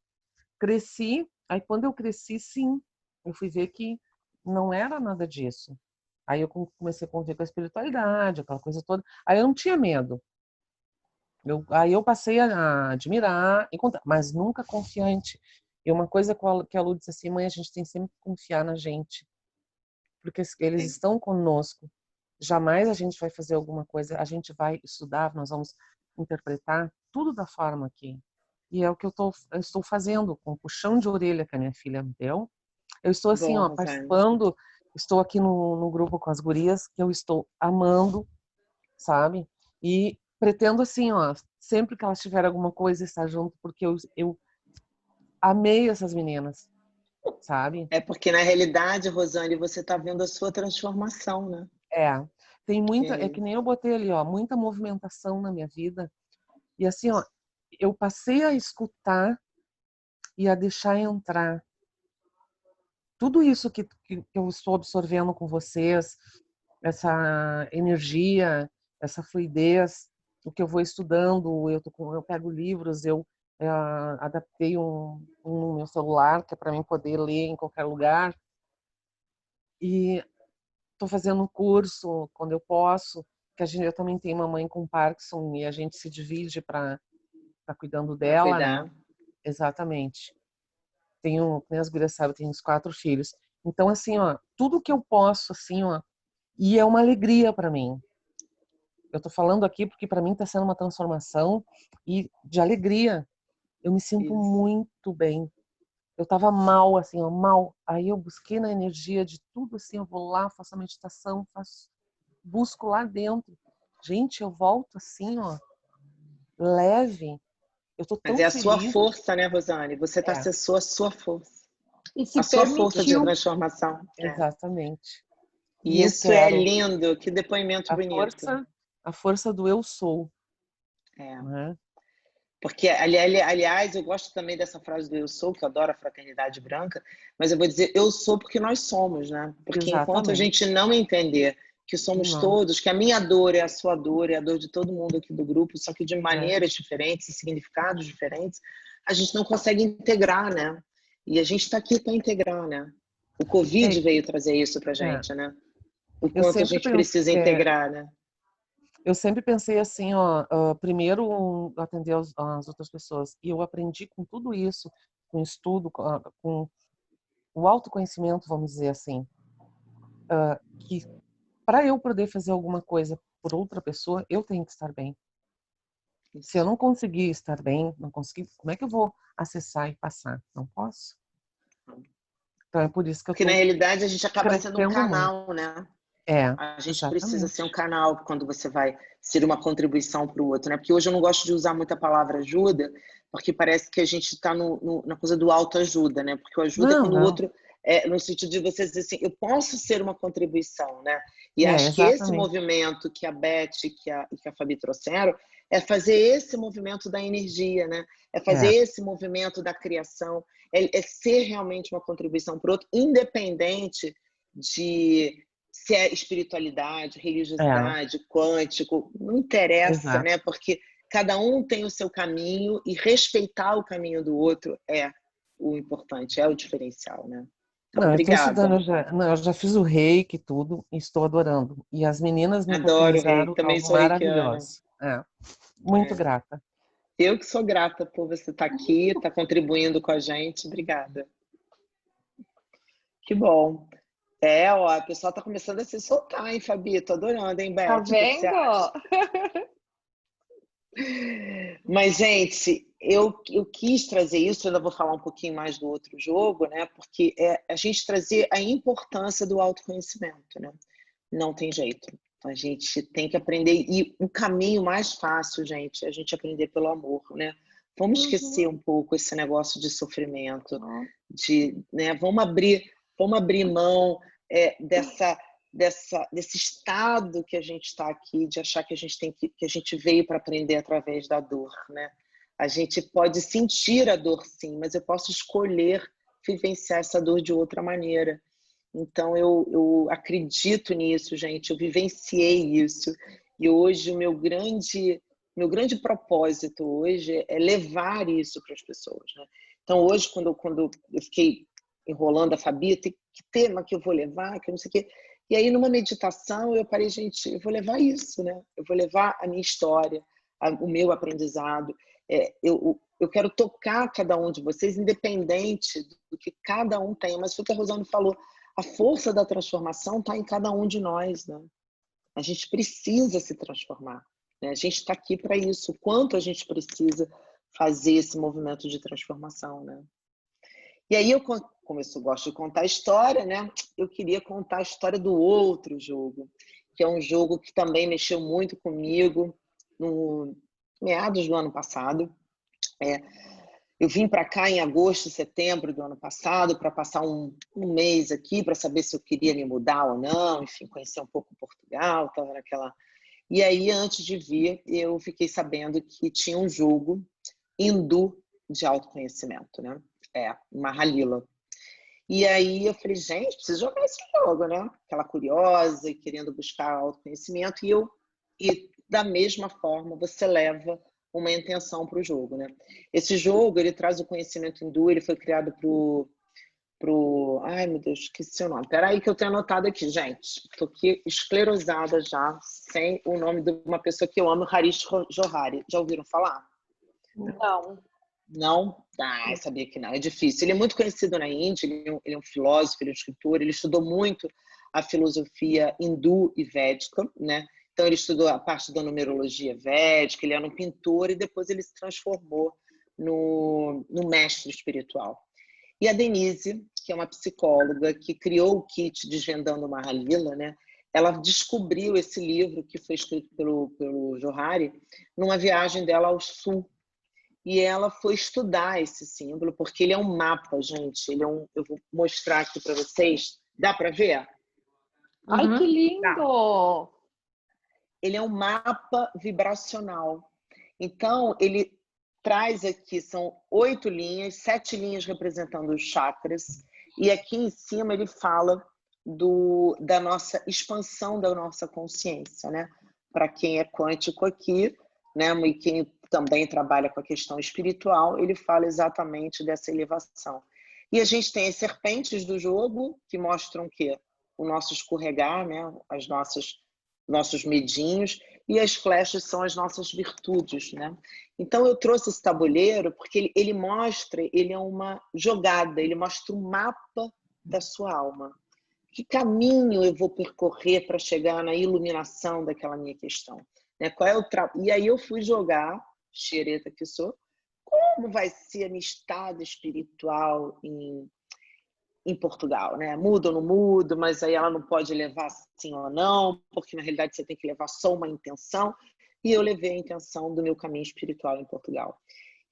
Cresci, aí quando eu cresci, sim, eu fui ver que não era nada disso. Aí eu comecei a conviver com a espiritualidade, aquela coisa toda. Aí eu não tinha medo. Aí eu passei a admirar, mas nunca confiante. E uma coisa que a Lu disse assim, mãe, a gente tem sempre que confiar na gente, porque eles Sim. estão conosco. Jamais a gente vai fazer alguma coisa, a gente vai estudar, nós vamos interpretar tudo da forma que. E é o que eu estou fazendo, com um puxão de orelha que a minha filha me deu. Eu estou assim, Bom, ó, Rosânia. participando, estou aqui no grupo com as gurias, que eu estou amando, sabe? E pretendo assim, ó, sempre que elas tiverem alguma coisa, estar junto, porque eu amei essas meninas, sabe? É porque, na realidade, Rosânia, você está vendo a sua transformação, né? É, tem muita, é Que- que nem eu botei ali, ó, muita movimentação na minha vida. E assim, ó, eu passei a escutar e a deixar entrar tudo isso que eu estou absorvendo com vocês, essa energia, essa fluidez, o que eu vou estudando, eu pego livros, eu adaptei um no meu celular, que é para mim poder ler em qualquer lugar, e estou fazendo um curso quando eu posso, que eu também tenho uma mãe com Parkinson e a gente se divide para estar cuidando Pra dela, né? cuidar. Exatamente. Tenho, como as gurias sabem, tenho uns 4 filhos. Então, assim, ó, tudo que eu posso, assim, ó, e é uma alegria para mim. Eu tô falando aqui porque para mim tá sendo uma transformação e de alegria. Eu me sinto Isso. muito bem. Eu tava mal, assim, ó, mal. Aí eu busquei na energia de tudo, assim, eu vou lá, faço a meditação, busco lá dentro. Gente, eu volto assim, ó, leve. Eu tô Mas tão é a sua feliz. força, né, Rosane? Você está É, acessou a sua força. E A se sua força de permitiu. transformação. É. exatamente. E E eu isso é quero lindo. Que depoimento a bonito. força, a força do eu sou, É. né? Porque, aliás, eu gosto também dessa frase do eu sou, que eu adoro a fraternidade branca, mas eu vou dizer eu sou porque nós somos, né? Porque enquanto a Exatamente. gente não entender que somos Não, todos, que a minha dor é a sua dor, é a dor de todo mundo aqui do grupo, só que de é. maneiras diferentes e significados diferentes, a gente não consegue integrar, né? E a gente está aqui para integrar, né? O Covid É, veio trazer isso para a é. gente, né? O Eu quanto a sempre gente penso, precisa integrar, né? eu sempre pensei assim, ó, primeiro atender as outras pessoas. E eu aprendi com tudo isso, com estudo, com o autoconhecimento, vamos dizer assim, que para eu poder fazer alguma coisa por outra pessoa, eu tenho que estar bem. Se eu Isso. não conseguir estar bem, não conseguir, como é que eu vou acessar e passar? Não posso. Então é por isso que eu Porque na estou realidade a gente acaba sendo um crescendo muito. canal, né? A gente exatamente. precisa ser um canal quando você vai ser uma contribuição para o outro, né? Porque hoje eu não gosto de usar muito a palavra ajuda, porque parece que a gente está na coisa do autoajuda, né? Porque o ajuda é quando o outro, no sentido de você dizer assim, eu posso ser uma contribuição, né? E acho que esse exatamente. movimento que a Beth e que a Fabi trouxeram é fazer esse movimento da energia, né? É fazer esse movimento da criação, é ser realmente uma contribuição para o outro, independente de se é espiritualidade, religiosidade, quântico, não interessa, né? Porque cada um tem o seu caminho e respeitar o caminho do outro é o importante, é o diferencial, né? Então, Não, eu estou obrigada. estudando, eu já fiz o reiki e tudo, e estou adorando. E as meninas me Adoro o oportunizaram reiki, também algo sou reikiana. maravilhoso. Muito grata. Eu que sou grata por você estar aqui, estar contribuindo com a gente. Obrigada. Que bom. Ó, a pessoa tá começando a se soltar, hein, Fabi? Tô adorando, hein, Beth? Tá O que você vendo? acha? Mas, gente, eu quis trazer isso, eu ainda vou falar um pouquinho mais do outro jogo, né? Porque a gente trazer a importância do autoconhecimento, né? Não tem jeito. A gente tem que aprender. E o caminho mais fácil, gente, é a gente aprender pelo amor, né? Vamos esquecer um pouco esse negócio de sofrimento, né? Vamos abrir mão desse estado que a gente está aqui, de achar que a gente veio para aprender através da dor, né? A gente pode sentir a dor, sim, mas eu posso escolher vivenciar essa dor de outra maneira. Então, eu acredito nisso, gente. Eu vivenciei isso. E hoje, o meu grande propósito hoje é levar isso para as pessoas, né? Então, hoje, quando eu fiquei enrolando a Fabi, que tema que eu vou levar, que não sei o quê. E aí, numa meditação, eu parei, gente, eu vou levar isso, né? Eu vou levar a minha história, o meu aprendizado. Eu quero tocar cada um de vocês, independente do que cada um tem. Mas foi o que a Rosane falou, a força da transformação está em cada um de nós, né? A gente precisa se transformar, né? A gente está aqui para isso. O quanto a gente precisa fazer esse movimento de transformação, né? E aí, como eu gosto de contar a história, né? Eu queria contar a história do outro jogo, que é um jogo que também mexeu muito comigo no meados do ano passado. Eu vim para cá em agosto, setembro do ano passado para passar um mês aqui para saber se eu queria me mudar ou não, enfim, conhecer um pouco Portugal, estava naquela. E aí, antes de vir, eu fiquei sabendo que tinha um jogo hindu de autoconhecimento, né? Mahalila. E aí eu falei, gente, preciso jogar esse jogo, né? Aquela curiosa e querendo buscar autoconhecimento. E da mesma forma, você leva uma intenção para o jogo, né? Esse jogo, ele traz o conhecimento hindu, ele foi criado ai, meu Deus, esqueci o nome. Peraí que eu tenho anotado aqui, gente. Estou aqui esclerosada já, sem o nome de uma pessoa que eu amo, Harish Johari. Já ouviram falar? Não. Não? Eu sabia que não. É difícil. Ele é muito conhecido na Índia, ele é um filósofo, ele é um escritor, ele estudou muito a filosofia hindu e védica, né? Então, ele estudou a parte da numerologia védica, ele era um pintor e depois ele se transformou no mestre espiritual. E a Denise, que é uma psicóloga que criou o kit Desvendando Mahalila, né? Ela descobriu esse livro que foi escrito pelo Johari numa viagem dela ao sul. E ela foi estudar esse símbolo, porque ele é um mapa, gente. Eu vou mostrar aqui para vocês. Dá para ver? Ai, que lindo! Ele é um mapa vibracional. Então, ele traz aqui, são 8 linhas, 7 linhas representando os chakras. E aqui em cima ele fala da nossa expansão da nossa consciência, né? Para quem é quântico aqui, né? E quem também trabalha com a questão espiritual, ele fala exatamente dessa elevação. E a gente tem as serpentes do jogo, que mostram o quê? O nosso escorregar, né? Nossos medinhos, e as flechas são as nossas virtudes, né? Então eu trouxe esse tabuleiro porque ele mostra, ele é uma jogada, ele mostra o mapa da sua alma. Que caminho eu vou percorrer para chegar na iluminação daquela minha questão? Né? Qual é e aí eu fui jogar, xereta que sou, como vai ser a minha estado espiritual em Portugal, né? Mudo ou não mudo, mas aí ela não pode levar sim ou não, porque na realidade você tem que levar só uma intenção. E eu levei a intenção do meu caminho espiritual em Portugal.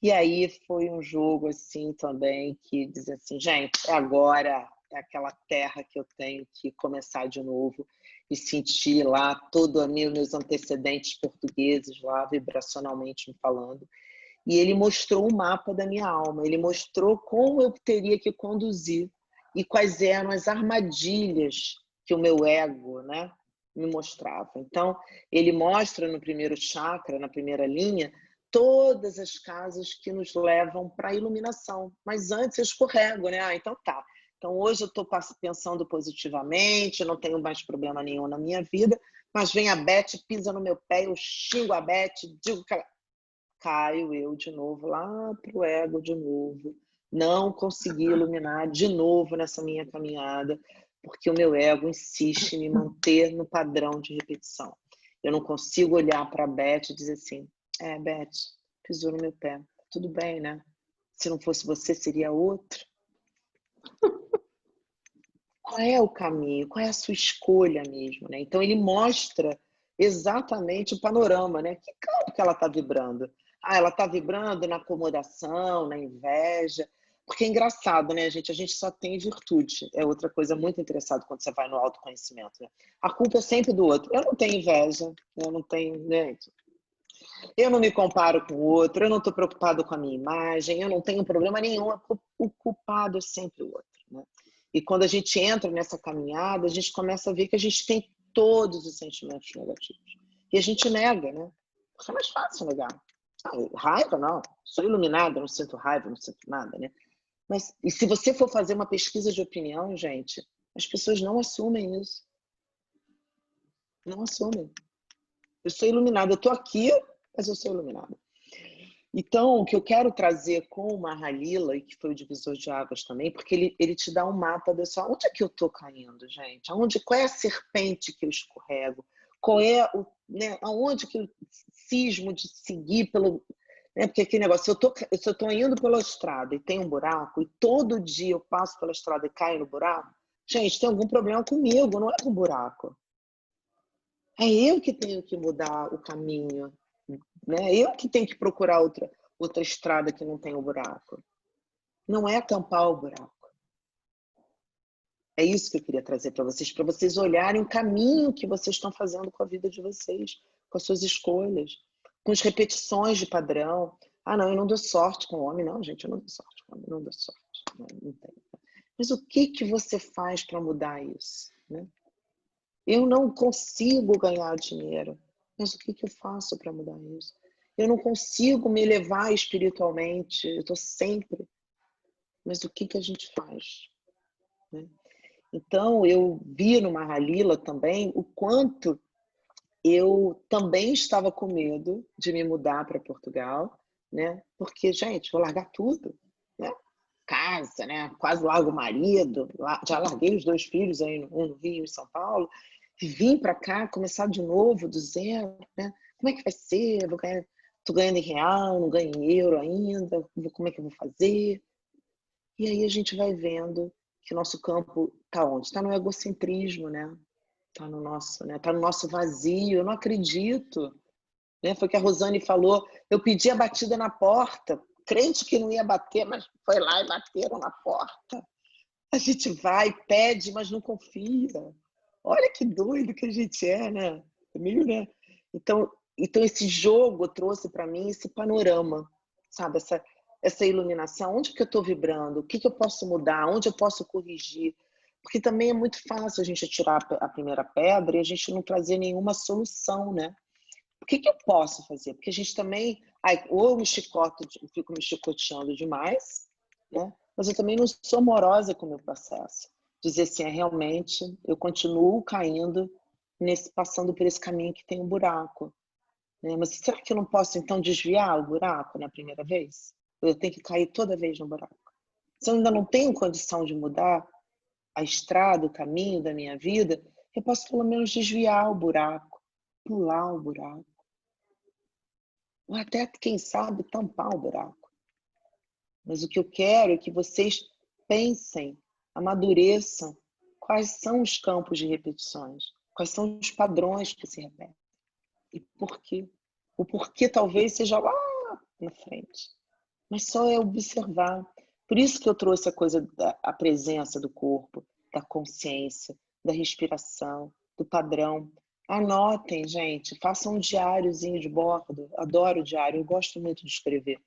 E aí foi um jogo assim também que diz assim, gente, é agora, é aquela terra que eu tenho que começar de novo e sentir lá todos os meus antecedentes portugueses lá, vibracionalmente me falando. E ele mostrou o mapa da minha alma, ele mostrou como eu teria que conduzir e quais eram as armadilhas que o meu ego, né, me mostrava. Então, ele mostra no primeiro chakra, na primeira linha, todas as casas que nos levam para a iluminação. Mas antes eu escorrego, né? Então tá. Então hoje eu estou pensando positivamente, eu não tenho mais problema nenhum na minha vida, mas vem a Beth, pisa no meu pé, eu xingo a Beth, digo que ela... Caio eu de novo lá pro ego de novo. Não consegui iluminar de novo nessa minha caminhada, porque o meu ego insiste em me manter no padrão de repetição. Eu não consigo olhar para a Beth e dizer assim, Beth, pisou no meu pé. Tudo bem, né? Se não fosse você, seria outro. Qual é o caminho? Qual é a sua escolha mesmo, né? Então ele mostra exatamente o panorama, né? Que campo que ela está vibrando? Ela está vibrando na acomodação, na inveja. Porque é engraçado, né, gente? A gente só tem virtude. É outra coisa muito interessante quando você vai no autoconhecimento, né? A culpa é sempre do outro. Eu não tenho inveja, eu não tenho, gente. Eu não me comparo com o outro, eu não estou preocupado com a minha imagem, eu não tenho problema nenhum, o culpado é sempre o outro, né? E quando a gente entra nessa caminhada, a gente começa a ver que a gente tem todos os sentimentos negativos. E a gente nega, né? Porque é mais fácil negar. Raiva, não. Sou iluminada, não sinto raiva, não sinto nada, né? Mas, e se você for fazer uma pesquisa de opinião, gente, as pessoas não assumem isso. Não assumem. Eu sou iluminada, eu estou aqui, mas eu sou iluminada. Então, o que eu quero trazer com o Mahalila, e que foi o divisor de águas também, porque ele te dá um mapa de só onde é que eu estou caindo, gente? Qual é a serpente que eu escorrego? Qual é o, né, aonde que eu cismo de seguir pelo... Né, porque aquele negócio, se eu estou indo pela estrada e tem um buraco, e todo dia eu passo pela estrada e caio no buraco, gente, tem algum problema comigo, não é com o buraco. É eu que tenho que mudar o caminho, né? Eu que tenho que procurar outra estrada que não tem o buraco. Não é tampar o buraco. É isso que eu queria trazer para vocês olharem o caminho que vocês estão fazendo com a vida de vocês, com as suas escolhas, com as repetições de padrão. Não, eu não dou sorte com o homem. Não, gente, eu não dou sorte com o homem, não dou sorte. Não tem. Mas o que você faz para mudar isso, né? Eu não consigo ganhar dinheiro, mas o que eu faço para mudar isso? Eu não consigo me elevar espiritualmente, eu estou sempre. Mas o que a gente faz? Né? Então, eu vi no Mahalila também o quanto eu também estava com medo de me mudar para Portugal, né? Porque, gente, vou largar tudo, né? Casa, né? Quase largo o marido, já larguei os 2 filhos aí, um no Rio e em São Paulo, e vim para cá, começar de novo, do zero, né? Como é que vai ser? Tô ganhando em real, não ganho em euro ainda, como é que eu vou fazer? E aí a gente vai vendo que o nosso campo está onde? Está no egocentrismo, né? Está no nosso, né? Tá no nosso vazio, eu não acredito. Né? Foi o que a Rosane falou, eu pedi a batida na porta, crente que não ia bater, mas foi lá e bateram na porta. A gente vai, pede, mas não confia. Olha que doido que a gente é, né? É meio, né? Então esse jogo trouxe para mim esse panorama, sabe? Essa iluminação. Onde que eu estou vibrando? O que eu posso mudar? Onde eu posso corrigir? Porque também é muito fácil a gente tirar a primeira pedra e a gente não trazer nenhuma solução, né? O que eu posso fazer? Porque a gente também... ou eu me chicoto, fico me chicoteando demais, né? Mas eu também não sou amorosa com o meu processo. Dizer assim, realmente, eu continuo caindo, passando por esse caminho que tem um buraco. Né? Mas será que eu não posso, então, desviar o buraco na primeira vez? Eu tenho que cair toda vez no buraco. Se eu ainda não tenho condição de mudar a estrada, o caminho da minha vida, eu posso pelo menos desviar o buraco, pular o buraco. Ou até, quem sabe, tampar o buraco. Mas o que eu quero é que vocês pensem amadureça quais são os campos de repetições, quais são os padrões que se repetem e por quê. O porquê talvez seja lá na frente, mas só é observar. Por isso que eu trouxe a coisa da presença do corpo, da consciência, da respiração, do padrão. Anotem, gente, façam um diáriozinho de bordo. Adoro diário, eu gosto muito de escrever.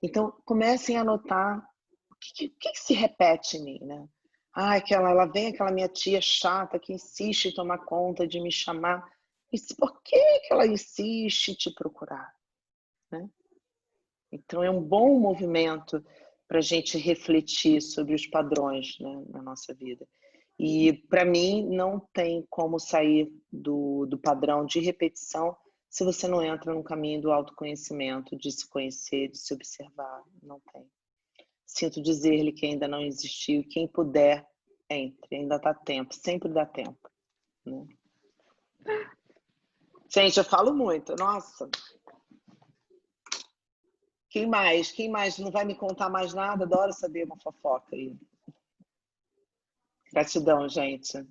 Então, comecem a anotar o que se repete em mim, né? Lá vem aquela minha tia chata que insiste em tomar conta de me chamar. E por que ela insiste em te procurar? Né? Então, é um bom movimento para a gente refletir sobre os padrões, né, na nossa vida. E, para mim, não tem como sair do padrão de repetição se você não entra no caminho do autoconhecimento, de se conhecer, de se observar. Não tem. Sinto dizer-lhe que ainda não existiu. Quem puder, entre. Ainda dá tempo. Sempre dá tempo. Né? Gente, eu falo muito. Nossa. Quem mais? Quem mais não vai me contar mais nada? Adoro saber uma fofoca aí. Gratidão, gente.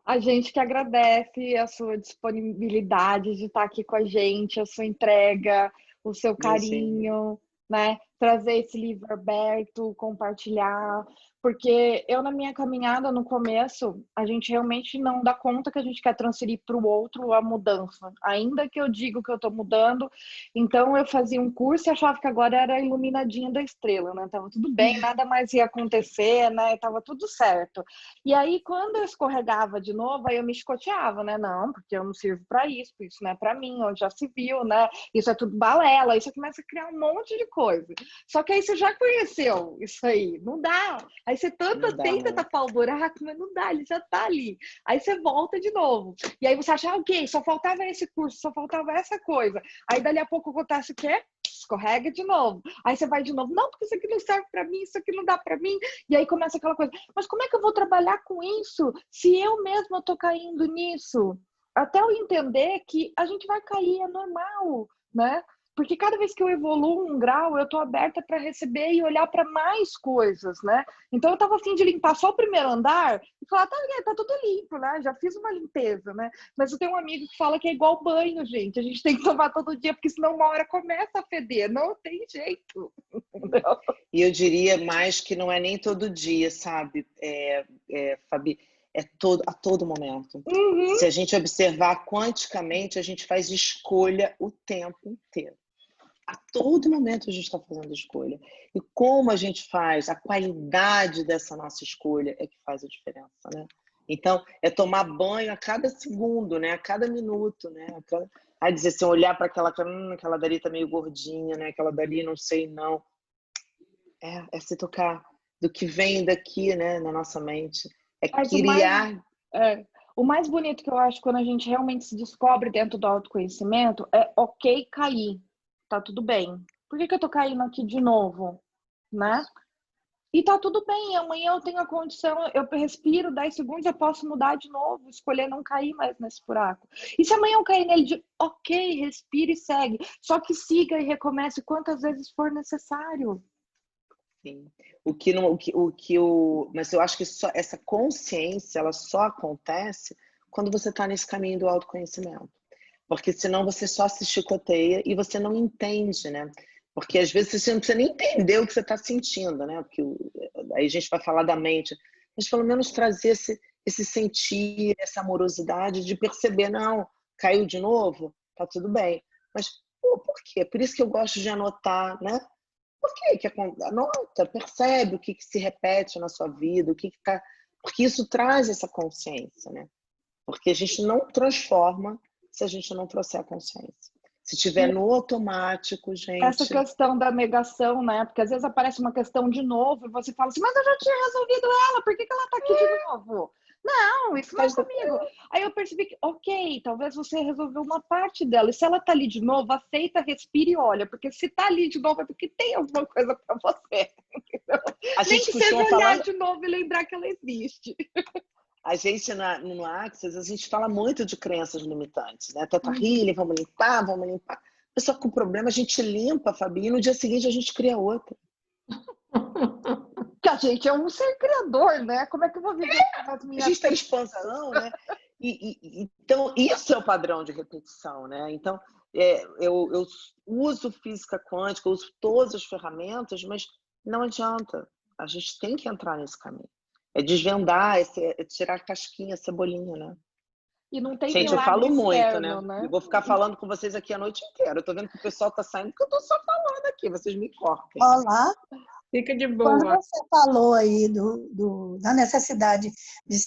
A gente que agradece a sua disponibilidade de estar aqui com a gente, a sua entrega, o seu carinho, né? Trazer esse livro aberto, compartilhar. Porque eu, na minha caminhada, no começo, a gente realmente não dá conta que a gente quer transferir para o outro a mudança. Ainda que eu digo que eu estou mudando, então eu fazia um curso e achava que agora era a iluminadinha da estrela, né? Tava tudo bem, nada mais ia acontecer, né? Tava tudo certo. E aí, quando eu escorregava de novo, aí eu me escoteava, né? Não, porque eu não sirvo para isso não é para mim, onde já se viu, né? Isso é tudo balela, aí você começa a criar um monte de coisa. Só que aí você já conheceu isso aí, não dá. Aí você tenta tapar o buraco, mas não dá, ele já tá ali. Aí você volta de novo. E aí você acha, ok, só faltava esse curso, só faltava essa coisa. Aí dali a pouco acontece o quê? Escorrega de novo. Aí você vai de novo, não, porque isso aqui não serve para mim, isso aqui não dá para mim. E aí começa aquela coisa, mas como é que eu vou trabalhar com isso se eu mesma tô caindo nisso? Até eu entender que a gente vai cair, é normal, né? Porque cada vez que eu evoluo um grau, eu estou aberta para receber e olhar para mais coisas, né? Então eu estava a fim de limpar só o primeiro andar e falar, tá tudo limpo, né? Já fiz uma limpeza, né? Mas eu tenho um amigo que fala que é igual banho, gente. A gente tem que tomar todo dia, porque senão uma hora começa a feder. Não tem jeito. Não. E eu diria mais que não é nem todo dia, sabe, Fabi? É a todo momento. Uhum. Se a gente observar quanticamente, a gente faz escolha o tempo inteiro. A todo momento a gente está fazendo escolha. E como a gente faz, a qualidade dessa nossa escolha é que faz a diferença, né? Então, é tomar banho a cada segundo, né? A cada minuto, né? Aí dizer assim, olhar para aquela dali tá meio gordinha, né? Aquela dali não sei não. É se tocar do que vem daqui, né? Na nossa mente. É criar... O mais bonito que eu acho quando a gente realmente se descobre dentro do autoconhecimento é ok cair. Tá tudo bem. Por que eu tô caindo aqui de novo? Né? E tá tudo bem, amanhã eu tenho a condição, eu respiro 10 segundos, eu posso mudar de novo, escolher não cair mais nesse buraco. E se amanhã eu cair nele, ok, respire e segue. Só que siga e recomece quantas vezes for necessário. Sim. Mas eu acho que essa consciência, ela só acontece quando você está nesse caminho do autoconhecimento. Porque senão você só se chicoteia e você não entende, né? Porque às vezes você não precisa nem entender o que você está sentindo, né? Porque aí a gente vai falar da mente, mas pelo menos trazer esse sentir, essa amorosidade de perceber, não, caiu de novo, tá tudo bem. Mas por quê? Por isso que eu gosto de anotar, né? Por que anota, percebe o que se repete na sua vida, porque isso traz essa consciência, né? Porque a gente não transforma se a gente não trouxer a consciência. Se estiver no automático, gente... Essa questão da negação, né? Porque às vezes aparece uma questão de novo e você fala assim, mas eu já tinha resolvido ela, por que ela tá aqui de novo? Não, isso não é comigo. Aí eu percebi que, ok, talvez você resolveu uma parte dela. E se ela tá ali de novo, aceita, respira e olha. Porque se tá ali de novo é porque tem alguma coisa para você. Nem que seja olhar de novo e lembrar que ela existe. A gente, no Access, a gente fala muito de crenças limitantes, né? Teta Healing, vamos limpar. Mas só que o problema, a gente limpa, Fabi, e no dia seguinte a gente cria outra. Que a gente é um ser criador, né? Como é que eu vou viver com as A minhas... gente tem expansão, né? Então, isso é o padrão de repetição, né? Então, eu uso física quântica, eu uso todas as ferramentas, mas não adianta. A gente tem que entrar nesse caminho. É desvendar, é tirar a casquinha, a cebolinha, né? E não tem Gente, eu milagre falo muito, externo, né? né? Eu vou ficar falando com vocês aqui a noite inteira. Eu tô vendo que o pessoal tá saindo porque eu tô só falando aqui. Vocês me cortem. Olá. Fica de Quando boa. você falou aí da necessidade de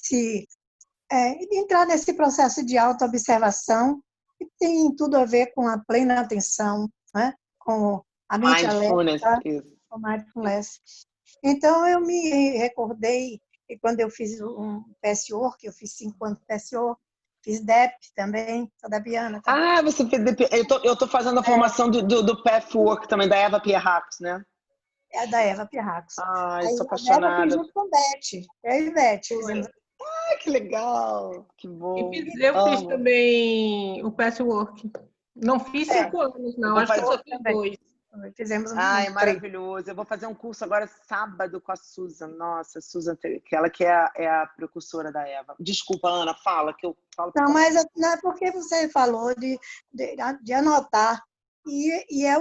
de entrar nesse processo de autoobservação, que tem tudo a ver com a plena atenção, né? Com a mente Mindfulness, alerta, isso. com mindfulness. Então, eu me recordei que quando eu fiz um PSO, que eu fiz 5 anos de PSO, fiz DEP também, sou da Biana também. Ah, você fez. Eu tô fazendo a formação do Pathwork também, da Eva Pierracos, né? É da Eva Pierracos. Ai, Aí sou a Eva eu fiz apaixonada. junto com Beth. Eu e Beth fizemos. Ai, que legal. Que bom. Eu fiz Amo. também o patchwork. Não fiz 5 anos, não. vou Acho que eu fazer só fiz 2. Fizemos Ai, é 3. maravilhoso. Eu vou fazer um curso agora sábado com a Susan. Nossa, a Susan, ela que é a precursora da Eva. Desculpa, Ana, fala, que eu falo. Não, mas não é porque você falou de anotar. E é a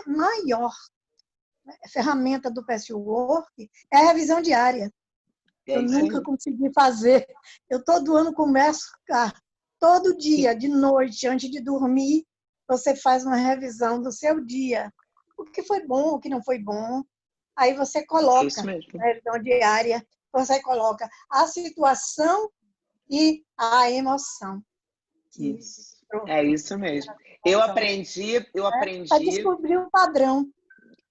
maior ferramenta do Patchwork é a revisão diária. Eu nunca consegui fazer. Eu todo ano começo, todo dia, de noite, antes de dormir, você faz uma revisão do seu dia. O que foi bom, o que não foi bom. Aí você coloca na revisão diária, você coloca a situação e a emoção. Isso. É isso mesmo. Eu aprendi. Para descobrir o padrão.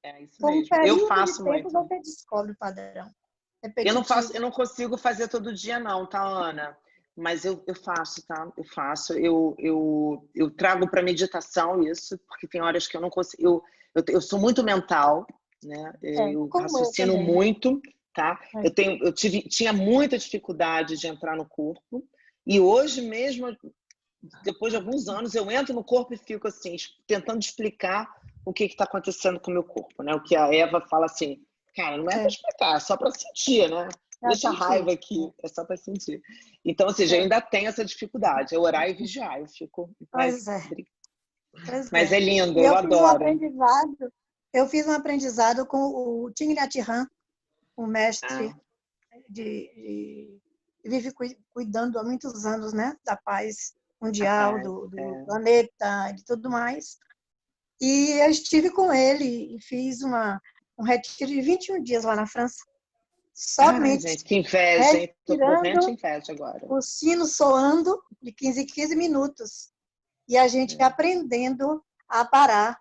É isso Com mesmo. um período Eu faço de tempo, muito. você descobre o padrão. Eu não consigo fazer todo dia, não, tá, Ana? Mas eu faço, tá? Eu faço. Eu trago para meditação isso, porque tem horas que eu não consigo. Eu sou muito mental, né? Eu raciocino muito, tá? Tinha muita dificuldade de entrar no corpo. E hoje mesmo, depois de alguns anos, eu entro no corpo e fico assim, tentando explicar o que está acontecendo com o meu corpo, né? O que a Eva fala assim, cara, não é para explicar, é só para sentir, né? Deixa a raiva aqui, é só para sentir. Então, ou seja, eu ainda tenho essa dificuldade, é orar e vigiar, eu fico... Mas é lindo, eu adoro. Eu fiz um aprendizado com o Thich Nhat Hanh, um mestre de vive cuidando há muitos anos, né, da paz mundial, do planeta, de tudo mais. E eu estive com ele e fiz um retiro de 21 dias lá na França. Somente gente, que inveja, hein? Tô morrendo de inveja agora. O sino soando de 15 em 15 minutos. E a gente aprendendo a parar,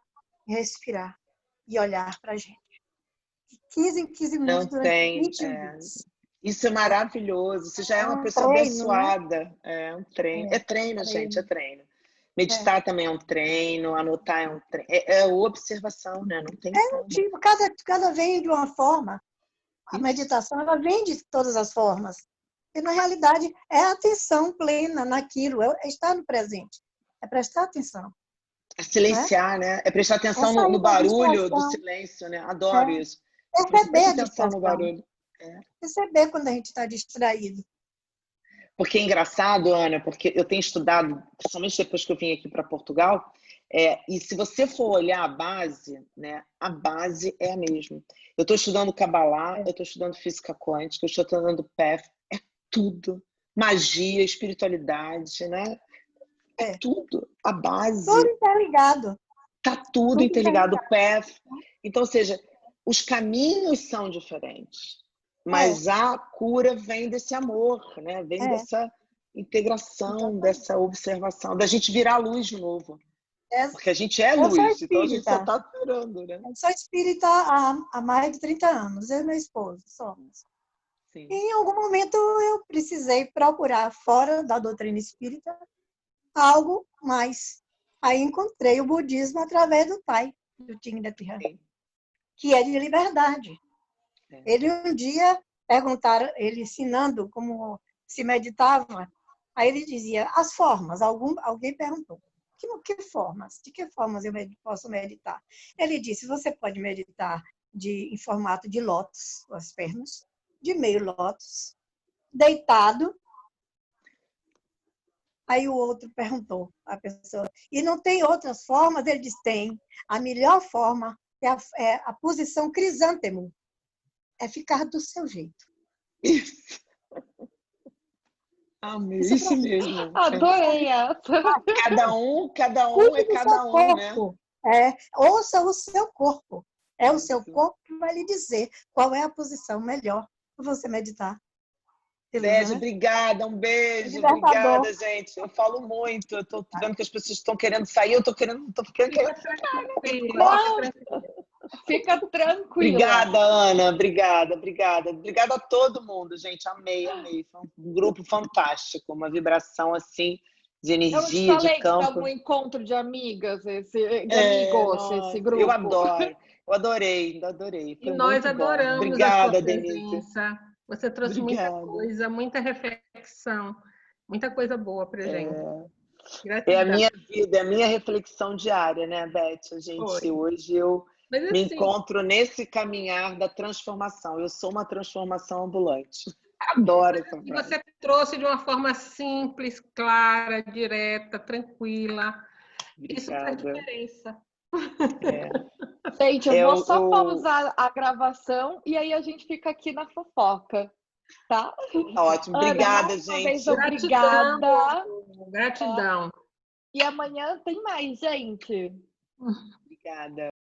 respirar e olhar para a gente. De 15 em 15 minutos durante 21 dias. Isso é maravilhoso. Você já é uma pessoa abençoada. Né? É um treino. É treino, gente, é treino. Meditar também é um treino, anotar é um treino. É observação, né? Não tem como. Tipo, cada vem de uma forma. A meditação, ela vem de todas as formas. E, na realidade, é a atenção plena naquilo, é estar no presente. É prestar atenção. É silenciar, né? É prestar atenção no barulho do silêncio, né? Adoro isso. Perceber a distração no barulho. Perceber quando a gente está distraído. Porque é engraçado, Ana, porque eu tenho estudado, principalmente depois que eu vim aqui para Portugal, e se você for olhar a base, né, a base é a mesma. Eu estou estudando Kabbalah, eu estou estudando Física Quântica, eu estou estudando Path, é tudo. Magia, espiritualidade, né? É tudo. A base. Tudo interligado. Tá tudo interligado. O Path. Então, ou seja, os caminhos são diferentes. Mas a cura vem desse amor, né? Vem dessa integração, dessa observação, da gente virar a luz de novo. Porque a gente é luz, então a gente só está esperando, né? Eu sou espírita há mais de 30 anos, eu e meu esposo somos. Sim. E em algum momento eu precisei procurar, fora da doutrina espírita, algo mais. Aí encontrei o budismo através do pai, do Thich Nhat Hanh, que é de liberdade. Ele um dia perguntaram, ele ensinando como se meditava, aí ele dizia, as formas, alguém perguntou, que formas? De que formas eu posso meditar? Ele disse, você pode meditar em formato de lótus, as pernas, de meio lótus, deitado. Aí o outro perguntou, a pessoa, e não tem outras formas? Ele disse, tem. A melhor forma é a posição crisântemo, é ficar do seu jeito. Isso. Amei, isso mesmo. Adorei essa. Cada um Cuide é do cada seu um, né? corpo. Ouça o seu corpo. É o seu corpo que vai lhe dizer qual é a posição melhor para você meditar. Beijo, Né? obrigada, um beijo, Libertador. obrigada, gente. Eu falo muito, eu tô vendo que as pessoas estão querendo sair, eu tô ficando Fica tranquila. Obrigada, Ana, obrigada a todo mundo, gente, amei, foi um grupo fantástico, uma vibração assim de energia, eu te falei de campo. Que tava um encontro de amigas, amigos, esse grupo. Eu adorei. Foi e nós muito adoramos bom. Obrigada, a sua Denise. presença. Você trouxe muita coisa, muita reflexão, muita coisa boa para gente. É a minha vida, é a minha reflexão diária, né, Beth? Hoje eu me encontro nesse caminhar da transformação. Eu sou uma transformação ambulante. Adoro essa frase. E você trouxe de uma forma simples, clara, direta, tranquila. Obrigada. Isso faz diferença. Gente, eu vou só pausar a gravação e aí a gente fica aqui na fofoca, tá? Ótimo, obrigada, Ana, gente. Obrigada. Gratidão. E amanhã tem mais, gente. Obrigada.